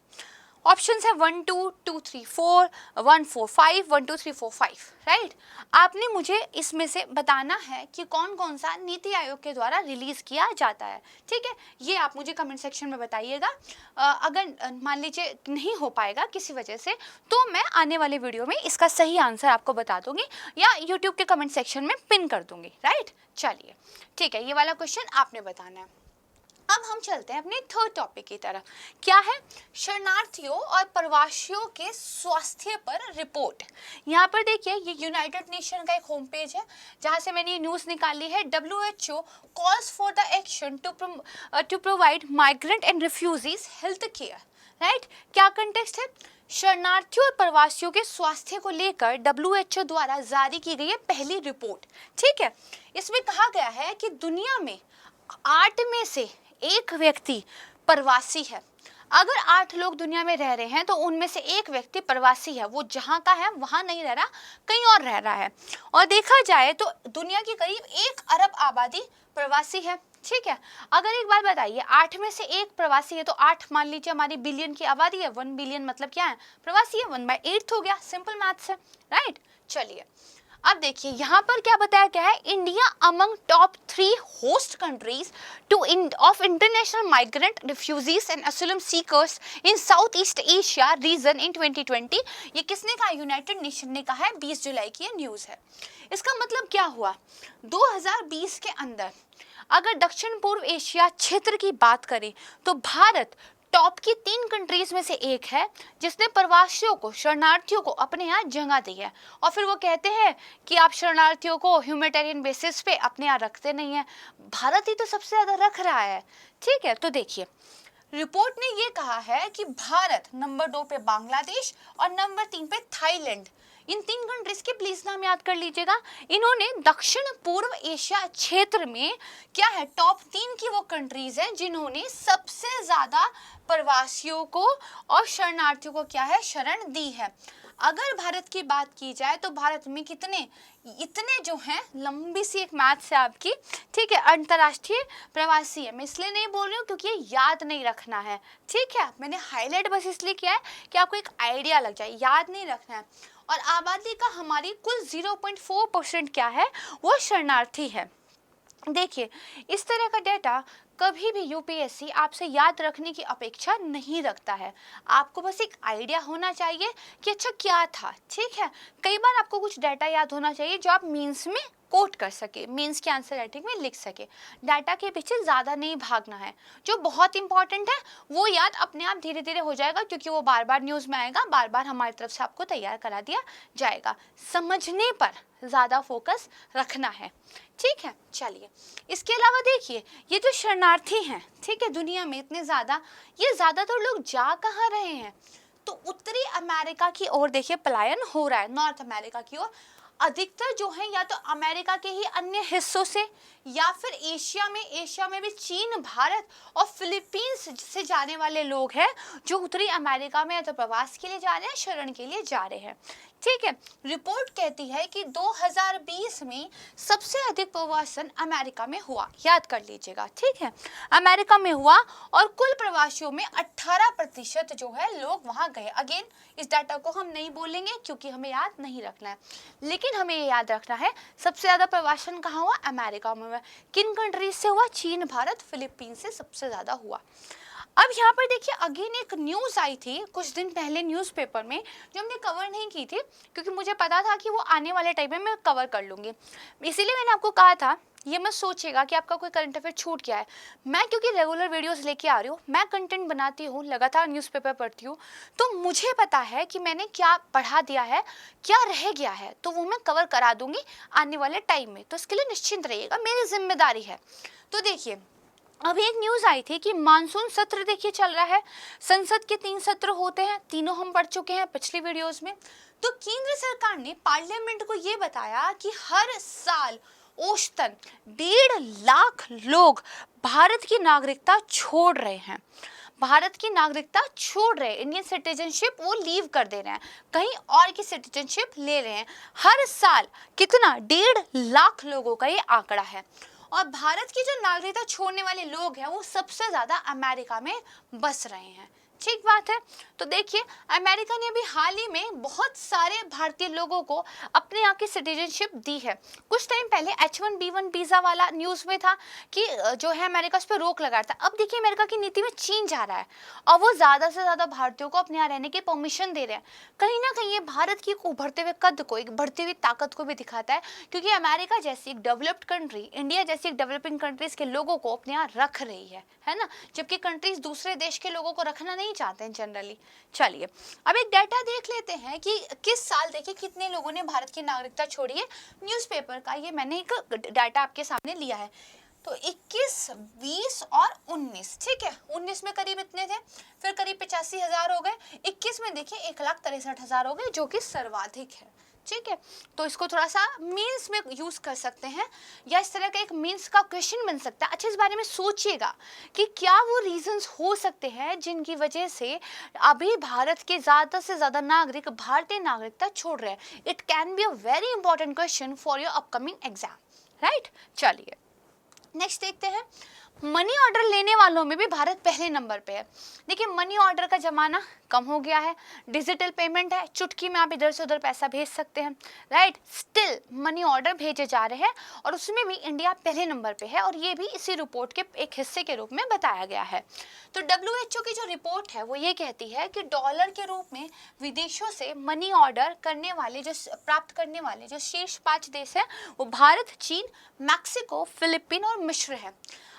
ऑप्शंस है 1 2 2 3 4 1 4 5 1 2 3 4 5, राइट। आपने मुझे इसमें से बताना है कि कौन कौन सा नीति आयोग के द्वारा रिलीज किया जाता है, ठीक है। ये आप मुझे कमेंट सेक्शन में बताइएगा। अगर मान लीजिए नहीं हो पाएगा किसी वजह से, तो मैं आने वाले वीडियो में इसका सही आंसर आपको बता दूंगी या यूट्यूब के कमेंट सेक्शन में पिन कर दूंगी, राइट। चलिए, ठीक है, ये वाला क्वेश्चन आपने बताना है। अब हम चलते हैं अपने थर्ड टॉपिक की तरफ। क्या है? शरणार्थियों और प्रवासियों के स्वास्थ्य पर रिपोर्ट। यहाँ पर देखिए, ये यूनाइटेड नेशन का एक होम पेज है जहाँ से मैंने ये न्यूज़ निकाली है। WHO calls for the action to provide migrant and refugees health care, right. क्या कंटेक्स्ट है? शरणार्थियों और प्रवासियों के स्वास्थ्य को लेकर WHO द्वारा जारी की गई है पहली रिपोर्ट, ठीक है। इसमें कहा गया है कि दुनिया में 8 में से 1 व्यक्ति प्रवासी है। अगर 8 लोग दुनिया में रह रहे हैं तो उनमें से 1 व्यक्ति प्रवासी है, वो जहाँ का है वहाँ नहीं रह रहा, कहीं और रह रहा है। और देखा जाए तो दुनिया की करीब 1 अरब आबादी प्रवासी है, ठीक है। अगर एक बात बताइए, 8 में से एक प्रवासी है तो 8 मान लीजिए हमारी बिलियन की आबादी है, 1 बिलियन मतलब क्या है, प्रवासी है, 1/8 हो गया, सिंपल मैथ्स है, राइट। चलिए अब देखिए यहाँ पर क्या बताया गया है, India among top 3 host countries to of international migrant refugees and asylum seekers in South East Asia region in 2020। ये किसने कहा, यूनाइटेड नेशन ने कहा है, 20 जुलाई की ये न्यूज़ है। इसका मतलब क्या हुआ, 2020 के अंदर अगर दक्षिण पूर्व एशिया क्षेत्र की बात करें तो भारत टॉप की 3 कंट्रीज में से एक है जिसने प्रवासियों को, शरणार्थियों को अपने यहाँ जगह दी है। और फिर वो कहते हैं कि आप शरणार्थियों को ह्यूमैनिटेरियन बेसिस पे अपने यहाँ रखते नहीं है, भारत ही तो सबसे ज्यादा रख रहा है। ठीक है, तो देखिए रिपोर्ट ने ये कहा है कि भारत नंबर 2 पे बांग्लादेश और नंबर 3 पे थाईलैंड, इन 3 कंट्रीज के प्लीज नाम याद कर लीजिएगा। इन्होंने दक्षिण पूर्व एशिया क्षेत्र में क्या है, टॉप 3 की वो कंट्रीज हैं जिन्होंने सबसे ज्यादा प्रवासियों को और शरणार्थियों को क्या है, शरण दी है। अगर भारत की बात की जाए तो भारत में कितने, इतने जो हैं, लंबी सी एक मैथ्स है आपकी, ठीक है, अंतर्राष्ट्रीय प्रवासी है। मैं इसलिए नहीं बोल रही हूँ क्योंकि ये याद नहीं रखना है, ठीक है, मैंने हाईलाइट बस इसलिए किया है कि आपको एक आइडिया लग जाए, याद नहीं रखना है। और आबादी का हमारी कुल 0.4% क्या है, वो शरणार्थी है। देखिए इस तरह का डेटा कभी भी यूपीएससी आपसे याद रखने की अपेक्षा नहीं रखता है, आपको बस एक आइडिया होना चाहिए कि अच्छा क्या था। ठीक है, कई बार आपको कुछ डाटा याद होना चाहिए जो आप मीन्स में कोट कर सके, मीन्स के आंसर राइटिंग में लिख सके, डाटा के पीछे ज़्यादा नहीं भागना है। जो बहुत इंपॉर्टेंट है वो याद अपने आप धीरे धीरे हो जाएगा क्योंकि वो बार बार न्यूज़ में आएगा, बार बार हमारी तरफ से आपको तैयार करा दिया जाएगा। समझने पर ज़्यादा फोकस रखना है, ठीक है। चलिए इसके अलावा देखिए ये जो शरणार्थी हैं, ठीक है, दुनिया में इतने ज़्यादा, ये ज़्यादातर लोग जा कहाँ रहे हैं, तो उत्तरी अमेरिका की ओर देखिए पलायन हो रहा है, नॉर्थ अमेरिका की ओर। अधिकतर जो है या तो अमेरिका के ही अन्य हिस्सों से या फिर एशिया में भी चीन, भारत और फिलीपींस से जाने वाले लोग हैं जो उत्तरी अमेरिका में या तो प्रवास के लिए जा रहे हैं, शरण के लिए जा रहे हैं। ठीक है, रिपोर्ट कहती है कि 2020 में सबसे अधिक प्रवासन अमेरिका में हुआ, याद कर लीजिएगा, ठीक है, अमेरिका में हुआ और कुल प्रवासियों में 18% जो है लोग वहां गए। अगेन इस डाटा को हम नहीं बोलेंगे क्योंकि हमें याद नहीं रखना है, लेकिन हमें ये याद रखना है सबसे ज्यादा प्रवासन कहाँ हुआ, अमेरिका में। किन कंट्रीज से हुआ, चीन, भारत, फिलीपींस से सबसे ज्यादा हुआ। अब यहाँ पर देखिए अगेन एक न्यूज़ आई थी कुछ दिन पहले न्यूज़पेपर में, जो हमने कवर नहीं की थी क्योंकि मुझे पता था कि वो आने वाले टाइम में मैं कवर कर लूँगी, इसीलिए मैंने आपको कहा था ये मत सोचिएगा कि आपका कोई करंट अफेयर छूट गया है। मैं क्योंकि रेगुलर वीडियोस लेके आ रही हूँ, मैं कंटेंट बनाती हूँ, लगातार न्यूज़पेपर पढ़ती हूँ, तो मुझे पता है कि मैंने क्या पढ़ा दिया है, क्या रह गया है, तो वो मैं कवर करा दूंगी आने वाले टाइम में, तो इसके लिए निश्चिंत रहिएगा, मेरी जिम्मेदारी है। तो देखिए अभी एक न्यूज़ आई थी कि मानसून सत्र देखिए चल रहा है, संसद के 3 सत्र होते हैं, तीनों हम पढ़ चुके हैं पिछली वीडियोस में। तो केंद्र सरकार ने पार्लियामेंट को ये बताया कि हर साल औसतन 1.5 लाख लोग भारत की नागरिकता छोड़ रहे हैं, भारत की नागरिकता छोड़ रहे हैं, इंडियन सिटीजनशिप वो लीव कर दे रहे हैं, कहीं और की सिटीजनशिप ले रहे हैं। हर साल कितना, 1.5 लाख लोगों का ये आंकड़ा है। और भारत की जो नागरिकता छोड़ने वाले लोग हैं वो सबसे ज्यादा अमेरिका में बस रहे हैं, ठीक बात है। तो देखिए अमेरिका ने भी हाल ही में बहुत सारे भारतीय लोगों को अपने यहाँ की सिटीजनशिप दी है। कुछ टाइम पहले H1B1 वीजा वाला न्यूज़ में था कि जो है अमेरिका उस पर रोक लगा था। अब देखिए अमेरिका की नीति में चेंज आ रहा है और वो ज़्यादा से ज़्यादा भारतीयों को अपने यहाँ रहने की परमिशन दे रहे हैं। कहीं ना कहीं ये भारत की उभरते हुए कद को, एक बढ़ती हुई ताकत को भी दिखाता है, क्योंकि अमेरिका जैसी एक डेवलप्ड कंट्री, इंडिया जैसी एक डेवलपिंग कंट्रीज के लोगों को अपने यहाँ रख रही है ना, जबकि कंट्रीज दूसरे देश के लोगों को रखना नहीं चाहते हैं जनरली। चलिए अब एक डाटा देख लेते हैं कि किस साल देखिए कितने लोगों ने भारत की नागरिकता छोड़ी है। न्यूज़पेपर का ये मैंने एक डाटा आपके सामने लिया है। तो 21, 20 और 19, ठीक है, 19 में करीब इतने थे, फिर करीब 85,000 हो गए, 21 में देखिए 1,63,000 हो गए, जो कि सर्वाधिक है। ठीक है, तो इसको थोड़ा सा मीन्स में यूज कर सकते हैं या इस तरह का एक मीन्स का क्वेश्चन बन सकता है। अच्छा इस बारे में सोचिएगा कि क्या वो रीजंस हो सकते हैं जिनकी वजह से अभी भारत के ज़्यादा से ज़्यादा नागरिक भारतीय नागरिकता छोड़ रहे हैं। It can be a very important question for your upcoming exam, right. चलिए नेक्स्ट देखते हैं, मनी ऑर्डर लेने वालों में भी भारत पहले नंबर पे है। देखिए मनी ऑर्डर का जमाना कम हो गया है, डिजिटल पेमेंट है, चुटकी में आप इधर से उधर पैसा भेज सकते हैं, राइट। स्टिल मनी ऑर्डर भेजे जा रहे हैं और उसमें भी इंडिया पहले नंबर पे है और ये भी इसी रिपोर्ट के एक हिस्से के रूप में बताया गया है। तो WHO की जो रिपोर्ट है वो ये कहती है कि डॉलर के रूप में विदेशों से मनी ऑर्डर करने वाले प्राप्त करने वाले जो शीर्ष 5 देश हैं वो भारत, चीन, मैक्सिको, फिलीपीन और मिस्र है।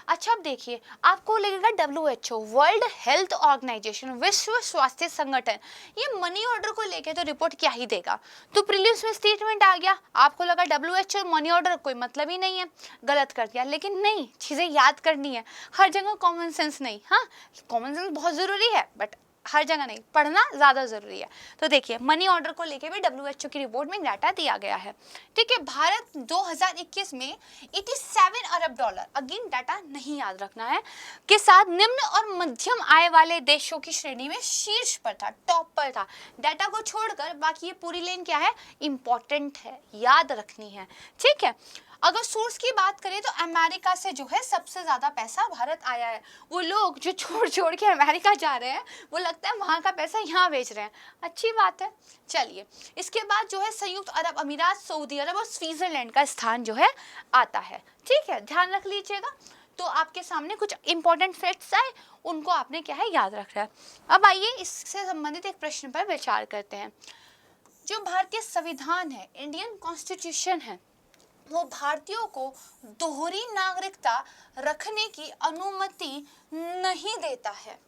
अच्छा अब देखिए, आपको लगेगा WHO वर्ल्ड हेल्थ ऑर्गेनाइजेशन, विश्व स्वास्थ्य संगठन, ये मनी ऑर्डर को लेके तो रिपोर्ट क्या ही देगा। तो प्रीलिम्स में स्टेटमेंट आ गया, आपको लगा WHO मनी ऑर्डर कोई मतलब ही नहीं है, गलत कर दिया। लेकिन नहीं, चीज़ें याद करनी है, हर जगह कॉमन सेंस नहीं। हाँ, कॉमन सेंस बहुत ज़रूरी है बट हर जगह नहीं, पढ़ना ज़्यादा ज़रूरी है। तो देखिए मनी ऑर्डर को लेके भी WHO की रिपोर्ट में डाटा दिया गया है। ठीक है, भारत 2021 में 87 अरब डॉलर, अगेन डाटा नहीं याद रखना है, के साथ निम्न और मध्यम आय वाले देशों की श्रेणी में शीर्ष पर था, टॉप पर था। डाटा को छोड़कर बाकी ये पूरी लाइन क्या है, इंपॉर्टेंट है, याद रखनी है। ठीक है, अगर सोर्स की बात करें तो अमेरिका से जो है सबसे ज़्यादा पैसा भारत आया है। वो लोग जो छोड़ के अमेरिका जा रहे हैं वो लगता है वहाँ का पैसा यहाँ बेच रहे हैं, अच्छी बात है। चलिए, इसके बाद जो है संयुक्त अरब अमीरात, सऊदी अरब और स्विट्जरलैंड का स्थान जो है आता है। ठीक है, ध्यान रख लीजिएगा। तो आपके सामने कुछ इंपॉर्टेंट फैक्ट्स आए, उनको आपने क्या है याद रखना है। अब आइए इससे संबंधित एक प्रश्न पर विचार करते हैं। जो भारतीय संविधान है, इंडियन कॉन्स्टिट्यूशन है, वो भारतीयों को दोहरी नागरिकता रखने की अनुमति नहीं देता है।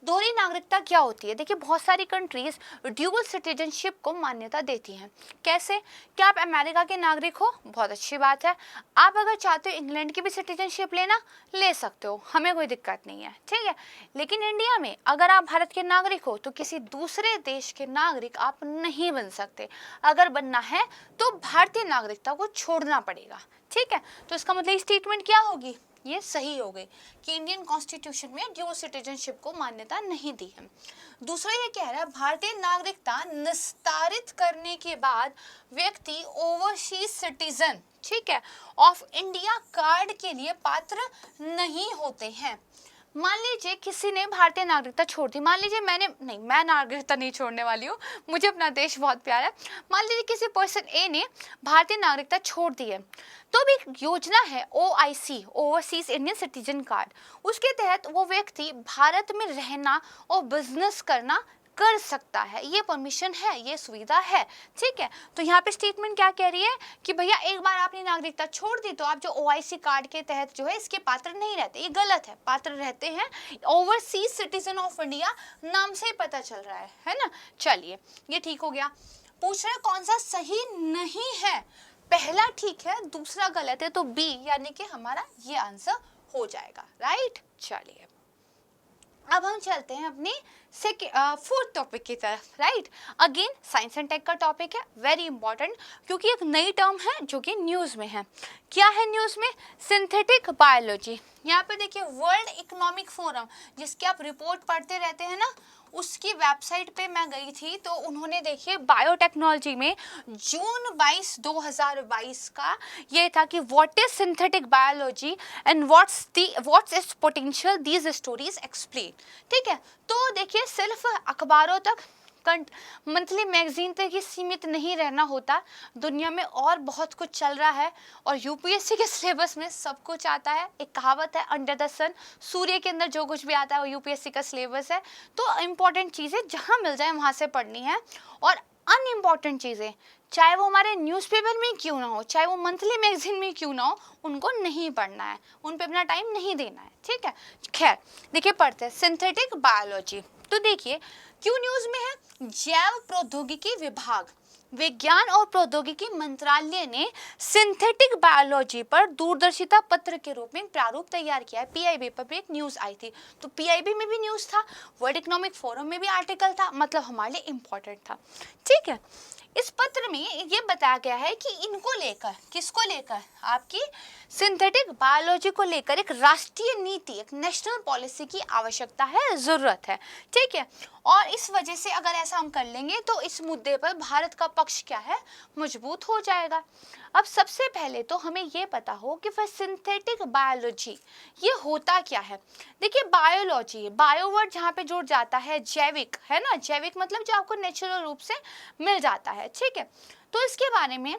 दोहरी नागरिकता क्या होती है? देखिए बहुत सारी कंट्रीज ड्यूअल सिटीजनशिप को मान्यता देती हैं। कैसे? क्या आप अमेरिका के नागरिक हो? बहुत अच्छी बात है। आप अगर चाहते हो इंग्लैंड की भी सिटीजनशिप लेना, ले सकते हो, हमें कोई दिक्कत नहीं है। ठीक है, लेकिन इंडिया में अगर आप भारत के नागरिक हो तो किसी दूसरे देश के नागरिक आप नहीं बन सकते। अगर बनना है तो भारतीय नागरिकता को छोड़ना पड़ेगा। ठीक है, तो इसका मतलब स्टेटमेंट क्या होगी? ये सही हो गई कि इंडियन कॉन्स्टिट्यूशन में ड्यूअल सिटीजनशिप को मान्यता नहीं दी है। दूसरा ये कह रहा है भारतीय नागरिकता निस्तारित करने के बाद व्यक्ति ओवरसीज सिटीजन, ठीक है, ऑफ इंडिया कार्ड के लिए पात्र नहीं होते हैं। मान लीजिए किसी ने भारतीय नागरिकता छोड़ दी, मान लीजिए मैं नागरिकता नहीं छोड़ने वाली हूँ, मुझे अपना देश बहुत प्यारा है। मान लीजिए किसी पर्सन ए ने भारतीय नागरिकता छोड़ दी है, तो भी एक योजना है OIC, overseas Indian citizen card, उसके तहत वो व्यक्ति भारत में रहना और बिजनेस करना कर सकता है। ये परमिशन है, ये सुविधा है। ठीक है, तो यहाँ पे स्टेटमेंट क्या कह रही है कि भैया एक बार आपने नागरिकता छोड़ दी तो आप जो OIC कार्ड के तहत जो है इसके पात्र नहीं रहते। ये गलत है, पात्र रहते हैं। ओवरसीज सिटीजन ऑफ इंडिया नाम से ही पता चल रहा है ना। चलिए, ये ठीक हो गया। पूछ रहे कौन सा सही नहीं है? पहला ठीक है, दूसरा गलत है, तो बी यानी कि हमारा ये आंसर हो जाएगा, राइट। चलिए, अब हम चलते हैं अपनी फोर्थ टॉपिक की तरफ, right. Again science and tech का टॉपिक है, वेरी इंपॉर्टेंट, क्योंकि एक नई टर्म है जो कि न्यूज़ में है। क्या है न्यूज़ में? Synthetic biology. यहाँ पे देखिए वर्ल्ड इकोनॉमिक फोरम, जिसके आप रिपोर्ट पढ़ते रहते हैं ना, उसकी वेबसाइट पे मैं गई थी, तो उन्होंने देखिए बायोटेक्नोलॉजी में जून 22, 2022 का ये था कि what is synthetic biology and what's it's potential, these stories explain. ठीक है, तो देखिए सिर्फ अखबारों तक, मंथली मैगजीन तक ही सीमित नहीं रहना होता, दुनिया में और बहुत कुछ चल रहा है और UPSC के सिलेबस में सब कुछ आता है। एक कहावत है, अंडर द सन, सूर्य के अंदर जो कुछ भी आता है वो UPSC का सिलेबस है। तो इम्पॉर्टेंट चीज़ें जहाँ मिल जाए वहाँ से पढ़नी है, और अनइम्पॉर्टेंट चीज़ें चाहे वो हमारे न्यूज़पेपर में क्यों ना हो, चाहे वो मंथली मैगजीन में क्यों ना हो, उनको नहीं पढ़ना है, उन पे अपना टाइम नहीं देना है। ठीक है, खैर देखिए पढ़ते हैं सिंथेटिक बायोलॉजी। तो देखिए क्यों न्यूज़ में है? जैव प्रौद्योगिकी विभाग, विज्ञान और प्रौद्योगिकी मंत्रालय ने सिंथेटिक बायोलॉजी पर दूरदर्शिता पत्र के रूप में प्रारूप तैयार किया है। PIB पर भी एक न्यूज़ आई थी, तो PIB में भी न्यूज़ था, वर्ल्ड इकोनॉमिक फोरम में भी आर्टिकल था, मतलब हमारे लिए इम्पोर्टेंट था। ठीक है, इस पत्र में ये बताया गया है कि इनको लेकर, किसको लेकर, आपकी सिंथेटिक बायोलॉजी को लेकर एक राष्ट्रीय नीति, एक नेशनल पॉलिसी की आवश्यकता है, ज़रूरत है। ठीक है, और इस वजह से अगर ऐसा हम कर लेंगे तो इस मुद्दे पर भारत का पक्ष क्या है, मजबूत हो जाएगा। अब सबसे पहले तो हमें ये पता हो कि फिर सिंथेटिक बायोलॉजी ये होता क्या है। देखिए बायोलॉजी, बायो वर्ड जहाँ पे जुड़ जाता है जैविक, है ना, जैविक मतलब जो आपको नेचुरल रूप से मिल जाता है, ठीक है। तो इसके बारे में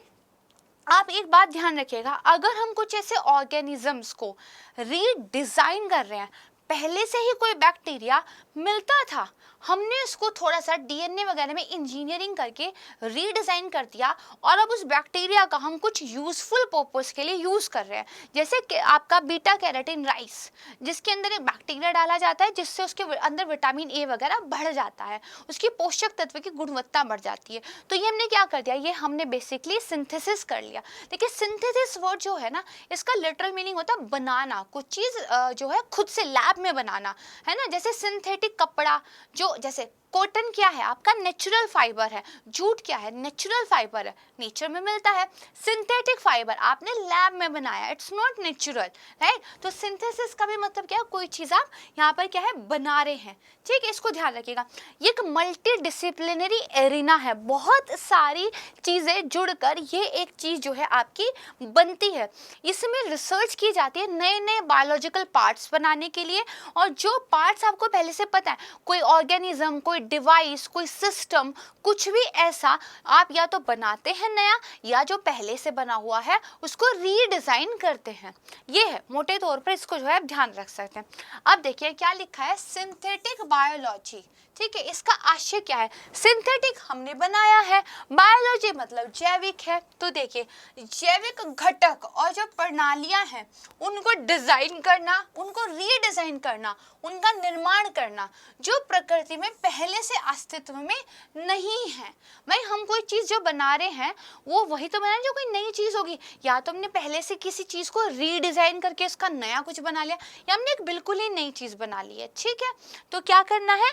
आप एक बात ध्यान रखिएगा, अगर हम कुछ ऐसे ऑर्गेनिजम्स को रीडिजाइन कर रहे हैं, पहले से ही कोई बैक्टीरिया मिलता था, हमने उसको थोड़ा सा डीएनए वगैरह में इंजीनियरिंग करके रीडिजाइन कर दिया और अब उस बैक्टीरिया का हम कुछ यूजफुल पर्पस के लिए यूज कर रहे हैं। जैसे कि आपका बीटा कैरोटीन राइस, जिसके अंदर एक बैक्टीरिया डाला जाता है जिससे उसके अंदर विटामिन ए वगैरह बढ़ जाता है, उसकी पोषक तत्व की गुणवत्ता बढ़ जाती है। तो ये हमने क्या कर दिया, ये हमने बेसिकली सिंथेसिस कर लिया। देखिए सिंथेसिस वर्ड जो है ना, इसका लिटरल मीनिंग होता है बनाना, कुछ चीज जो है खुद से लैब में बनाना, है ना। जैसे सिंथेटिक कपड़ा, जो जैसे कॉटन क्या है, आपका नेचुरल फाइबर है, जूट क्या है, नेचुरल फाइबर है, नेचर में मिलता है। सिंथेटिक फाइबर आपने लैब में बनाया, इट्स नॉट नेचुरल, राइट। तो सिंथेसिस का भी मतलब क्या है, कोई चीज आप यहाँ पर क्या है बना रहे हैं, ठीक है, इसको ध्यान रखिएगा। ये एक मल्टी डिसिप्लिनरी एरिना है, बहुत सारी चीजें जुड़कर ये एक चीज जो है आपकी बनती है। इसमें रिसर्च की जाती है नए नए बायोलॉजिकल पार्ट्स बनाने के लिए, और जो पार्ट्स आपको पहले से पता है, कोई ऑर्गेनिज्म, कोई डिवाइस, कोई सिस्टम, कुछ भी ऐसा आप या तो बनाते हैं नया, या जो पहले से बना हुआ है उसको रीडिजाइन करते हैं। ये है मोटे तौर पर, इसको जो है आप ध्यान रख सकते हैं। अब देखिए क्या लिखा है, सिंथेटिक बायोलॉजी, ठीक है। इसका आशय क्या है, सिंथेटिक हमने बनाया है, बायोलॉजी मतलब जैविक है। तो देखिए जैविक घटक और जो प्रणालियां हैं उनको डिजाइन करना, उनको रीडिजाइन करना, उनका निर्माण करना जो प्रकृति में पहले से अस्तित्व में नहीं है। भाई हम कोई चीज जो बना रहे हैं वो वही तो बना रहे हैं जो कोई नई चीज होगी, या तो हमने पहले से किसी चीज को रीडिजाइन करके उसका नया कुछ बना लिया, या हमने एक बिल्कुल ही नई चीज बना ली है, ठीक है। तो क्या करना है,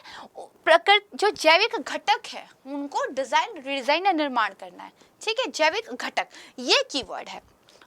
प्रकृति जो जैविक घटक है उनको डिजाइन, रीडिजाइन या निर्माण करना है, ठीक है। जैविक घटक ये कीवर्ड है।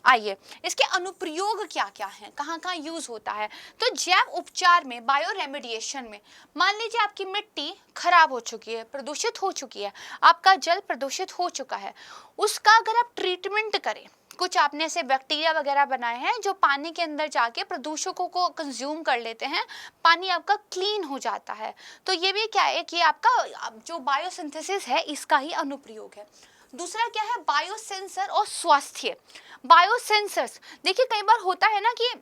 आइए इसके अनुप्रयोग क्या क्या हैं, कहाँ कहाँ यूज होता है। तो जैव उपचार में, बायो रेमेडिएशन में, मान लीजिए आपकी मिट्टी खराब हो चुकी है, प्रदूषित हो चुकी है, आपका जल प्रदूषित हो चुका है, उसका अगर आप ट्रीटमेंट करें, कुछ आपने ऐसे बैक्टीरिया वगैरह बनाए हैं जो पानी के अंदर जाके प्रदूषकों को कंज्यूम कर लेते हैं, पानी आपका क्लीन हो जाता है। तो ये भी क्या है कि आपका जो बायोसिंथेसिस है इसका ही अनुप्रयोग है। दूसरा क्या है, बायोसेंसर और स्वास्थ्य। बायोसेंसर्स देखिए कई बार होता है ना कि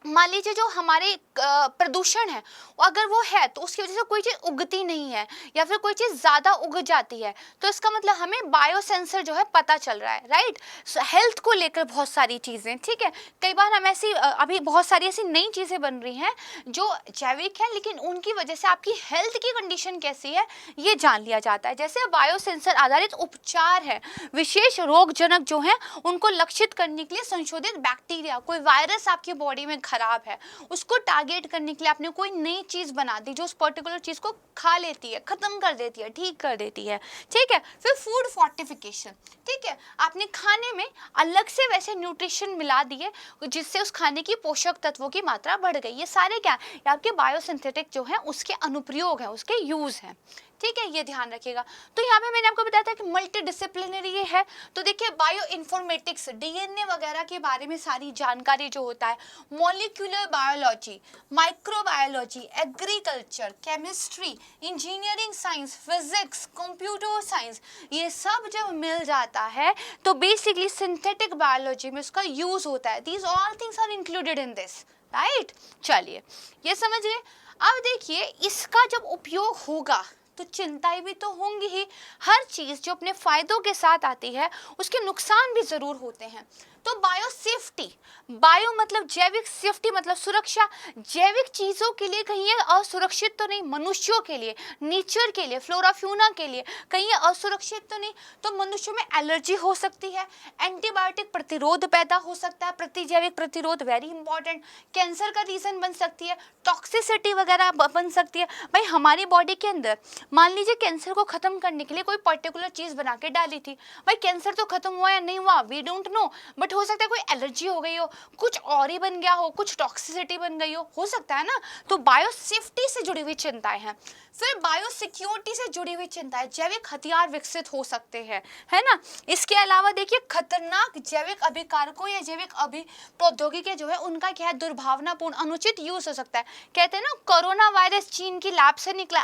मान लीजिए जो हमारे प्रदूषण है अगर वो है तो उसकी वजह से कोई चीज़ उगती नहीं है, या फिर कोई चीज़ ज़्यादा उग जाती है, तो इसका मतलब हमें बायोसेंसर जो है पता चल रहा है, राइट। हेल्थ को लेकर बहुत सारी चीज़ें, ठीक है। कई बार हम ऐसी अभी बहुत सारी ऐसी नई चीज़ें बन रही हैं जो जैविक है, लेकिन उनकी वजह से आपकी हेल्थ की कंडीशन कैसी है ये जान लिया जाता है। जैसे बायोसेंसर आधारित उपचार है, विशेष रोगजनक जो है उनको लक्षित करने के लिए संशोधित बैक्टीरिया, कोई वायरस आपकी बॉडी में खराब है उसको टारगेट करने के लिए आपने कोई नई चीज बना दी जो उस पर्टिकुलर चीज को खा लेती है, खत्म कर देती है, ठीक कर देती है, ठीक है। फिर फूड फोर्टिफिकेशन, ठीक है, आपने खाने में अलग से वैसे न्यूट्रिशन मिला दिए जिससे उस खाने की पोषक तत्वों की मात्रा बढ़ गई। ये सारे क्या है, आपके बायोसिंथेटिक जो है उसके अनुप्रयोग है, उसके यूज हैं, ठीक है, ये ध्यान रखिएगा। तो यहाँ पे मैंने आपको बताया था कि मल्टी डिसिप्लिनरी है। तो देखिए बायो इन्फॉर्मेटिक्स, डीएनए वगैरह के बारे में सारी जानकारी जो होता है, molecular biology, microbiology, agriculture, chemistry, engineering science, physics, computer science, ये सब जब मिल जाता है तो बेसिकली सिंथेटिक बायोलॉजी में उसका यूज होता है। These all things are included in this, right. चलिए ये समझ गए। अब देखिए इसका जब उपयोग होगा तो चिंताएं भी तो होंगी ही। हर चीज जो अपने फायदों के साथ आती है उसके नुकसान भी जरूर होते हैं। तो बायो सेफ्टी, बायो मतलब जैविक, सेफ्टी मतलब सुरक्षा। जैविक चीजों के लिए कहीं ये असुरक्षित तो नहीं, मनुष्यों के लिए, नेचर के लिए, फ्लोरा फ्यूना के लिए कहीं ये असुरक्षित तो नहीं। तो मनुष्यों में एलर्जी हो सकती है, एंटीबायोटिक प्रतिरोध पैदा हो सकता है, प्रतिजैविक प्रतिरोध वेरी इंपॉर्टेंट, कैंसर का रीजन बन सकती है, टॉक्सिसिटी वगैरह बन सकती है। भाई हमारी बॉडी के अंदर मान लीजिए कैंसर को खत्म करने के लिए कोई पर्टिकुलर चीज बना के डाली थी, भाई कैंसर तो खत्म हुआ या नहीं हुआ वी डोंट नो, बट हो सकता है कोई एलर्जी हो गई हो, कुछ और ही बन गया हो, कुछ टॉक्सिसिटी बन गई हो सकता है ना। तो बायो सेफ्टी से जुड़ी हुई चिंताएं हैं। फिर बायो सिक्योरिटी से जुड़ी हुई चिंताएं, जैविक हथियार विकसित हो सकते हैं, है ना। इसके अलावा देखिए खतरनाक जैविक अभिकारकों या जैविक प्रौद्योगिकी जो है उनका क्या है, दुर्भावनापूर्ण अनुचित यूज हो सकता है। कहते हैं ना कोरोना वायरस चीन की लैब से निकला।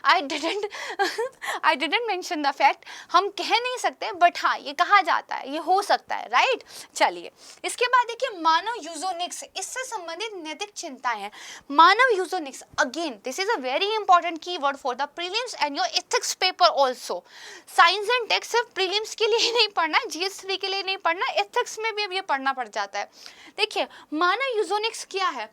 I didn't mention the fact, हम कह नहीं सकते बट हाँ ये कहा जाता है, ये हो सकता है, राइट। चलिए इसके बाद देखिए मानव यूजोनिक्स, इससे संबंधित नैतिक चिंताएं हैं। मानव eugenics, again this is a very important keyword for the prelims and your ethics paper also. Science and tech सिर्फ प्रीलिम्स के लिए ही नहीं पढ़ना, GS3 के लिए नहीं पढ़ना, एथिक्स में भी अब ये पढ़ना पड़ जाता है। देखिए मानव यूजोनिक्स क्या है,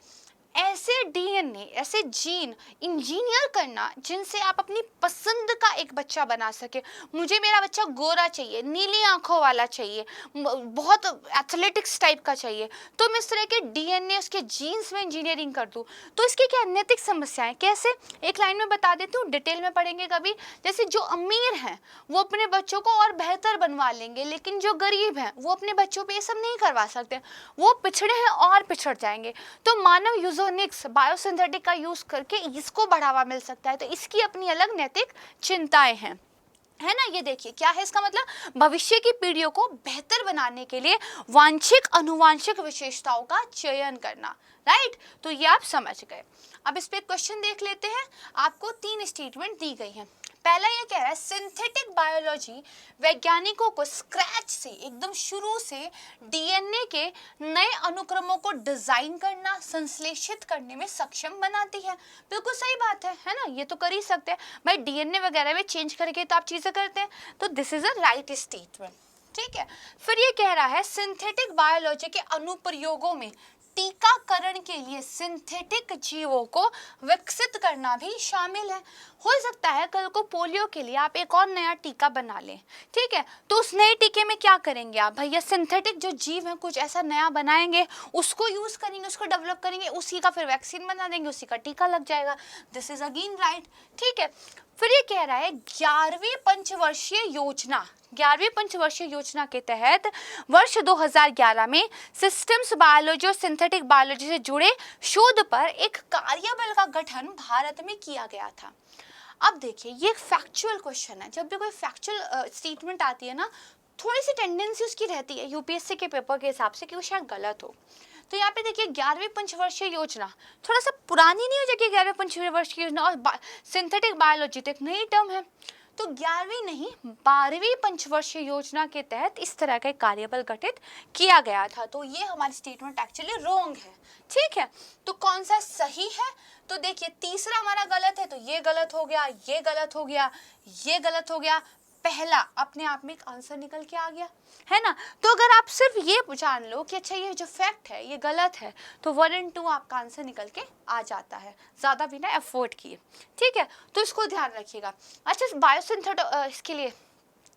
ऐसे DNA, ऐसे जीन इंजीनियर करना जिनसे आप अपनी पसंद का एक बच्चा बना सके। मुझे मेरा बच्चा गोरा चाहिए, नीली आंखों वाला चाहिए, बहुत एथलेटिक्स टाइप का चाहिए, तो मैं इस तरह के DNA उसके जीन्स में इंजीनियरिंग कर दूं। तो इसकी क्या नैतिक समस्याएं, कैसे, एक लाइन में बता देती हूँ, डिटेल में पढ़ेंगे कभी। जैसे जो अमीर हैं वो अपने बच्चों को और बेहतर बनवा लेंगे, लेकिन जो गरीब हैं वो अपने बच्चों पे ये सब नहीं करवा सकते, वो पिछड़े हैं और पिछड़ जाएंगे। तो मानव यूजोनिक्स, बायोसिंथेटिक का यूज करके इसको बढ़ावा मिल सकता है, तो इसकी अपनी अलग नैतिक चिंताएं हैं, है ना। ये देखिए क्या है इसका मतलब, भविष्य की पीढ़ियों को बेहतर बनाने के लिए वांछित अनुवांशिक विशेषताओं का चयन करना, राइट। तो ये आप समझ गए। अब इस पे क्वेश्चन देख लेते हैं। आपको 3 स्टेटमेंट दी गई हैं। पहला ये कह रहा है सिंथेटिक बायोलॉजी वैज्ञानिकों को स्क्रैच से, एकदम शुरू से DNA के नए अनुक्रमों को डिजाइन करना, संश्लेषित करने में सक्षम बनाती है। बिल्कुल सही बात है ना, ये तो कर ही सकते हैं भाई, DNA वगैरह में चेंज करके तो आप चीजें करते हैं, तो this is a right statement, ठीक है। फिर ये कह रहा है सिंथेटिक बायोलॉजी के अनुप्रयोगों में टीकाकरण के लिए सिंथेटिक जीवों को विकसित करना भी शामिल है। हो सकता है कल को पोलियो के लिए आप एक और नया टीका बना लें, ठीक है, तो उस नए टीके में क्या करेंगे आप, भैया सिंथेटिक जो जीव है कुछ ऐसा नया बनाएंगे, उसको यूज करेंगे, उसको डेवलप करेंगे, उसी का फिर वैक्सीन बना देंगे, उसी का टीका लग जाएगा। दिस इज अगेन राइट, ठीक है। फिर ये कह रहा है 11वीं पंचवर्षीय योजना, 11वीं पंचवर्षीय योजना के तहत वर्ष 2011 में सिस्टम्स बायोलॉजी और सिंथेटिक बायोलॉजी से जुड़े शोध पर एक कार्यबल का गठन भारत में किया गया था। अब देखिए ये एक फैक्चुअल क्वेश्चन है, जब भी कोई फैक्चुअल स्टेटमेंट आती है ना, थोड़ी सी टेंडेंसी उसकी रहती है UPSC के पेपर के हिसाब से कि वो शायद गलत हो। तो यहाँ पे देखिए 11वीं पंचवर्षीय योजना थोड़ा सा पुरानी नहीं हो जाएगी, 11वीं पंचवर्षीय योजना और सिंथेटिक बायोलॉजी तो एक नई टर्म है, तो 11वीं नहीं 12वीं पंचवर्षीय योजना के तहत इस तरह का कार्यबल गठित किया गया था। तो ये हमारी स्टेटमेंट एक्चुअली रॉन्ग है, ठीक है। तो कौन सा सही है, तो देखिए तीसरा हमारा गलत है, तो ये गलत हो गया, ये गलत हो गया, ये गलत हो गया, पहला अपने आप में एक आंसर निकल के आ गया, है ना। तो अगर आप सिर्फ ये जान लो कि अच्छा ये जो फैक्ट है ये गलत है, तो 1 और 2 आपका आंसर निकल के आ जाता है, ज़्यादा बिना एफर्ट किए, ठीक है। तो इसको ध्यान रखिएगा। अच्छा बायोसिंथेटिक इसके लिए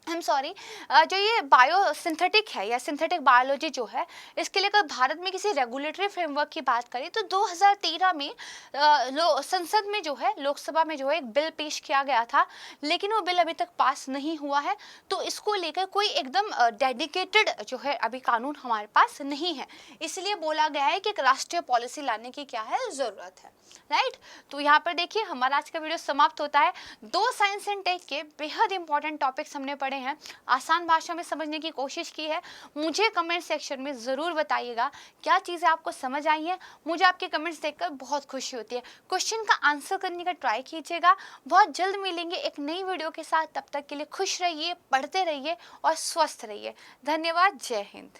जो ये बायोसिंथेटिक है या सिंथेटिक बायोलॉजी जो है, इसके लिए अगर भारत में किसी रेगुलेटरी फ्रेमवर्क की बात करें तो 2013 में संसद में जो है, लोकसभा में जो है एक बिल पेश किया गया था, लेकिन वो बिल अभी तक पास नहीं हुआ है। तो इसको लेकर कोई एकदम डेडिकेटेड जो है अभी कानून हमारे पास नहीं है, इसलिए बोला गया है कि एक राष्ट्रीय पॉलिसी लाने की क्या है ज़रूरत है, राइट। तो यहाँ पर देखिए हमारा आज का वीडियो समाप्त होता है। 2 साइंस एंड टेक के बेहद इंपॉर्टेंट टॉपिक्स हमने पढ़े हैं, आसान भाषा में समझने की कोशिश की है। मुझे कमेंट सेक्शन में ज़रूर बताइएगा क्या चीज़ें आपको समझ आई हैं, मुझे आपके कमेंट्स देखकर बहुत खुशी होती है। क्वेश्चन का आंसर करने का ट्राई कीजिएगा। बहुत जल्द मिलेंगे एक नई वीडियो के साथ, तब तक के लिए खुश रहिए, पढ़ते रहिए और स्वस्थ रहिए। धन्यवाद, जय हिंद।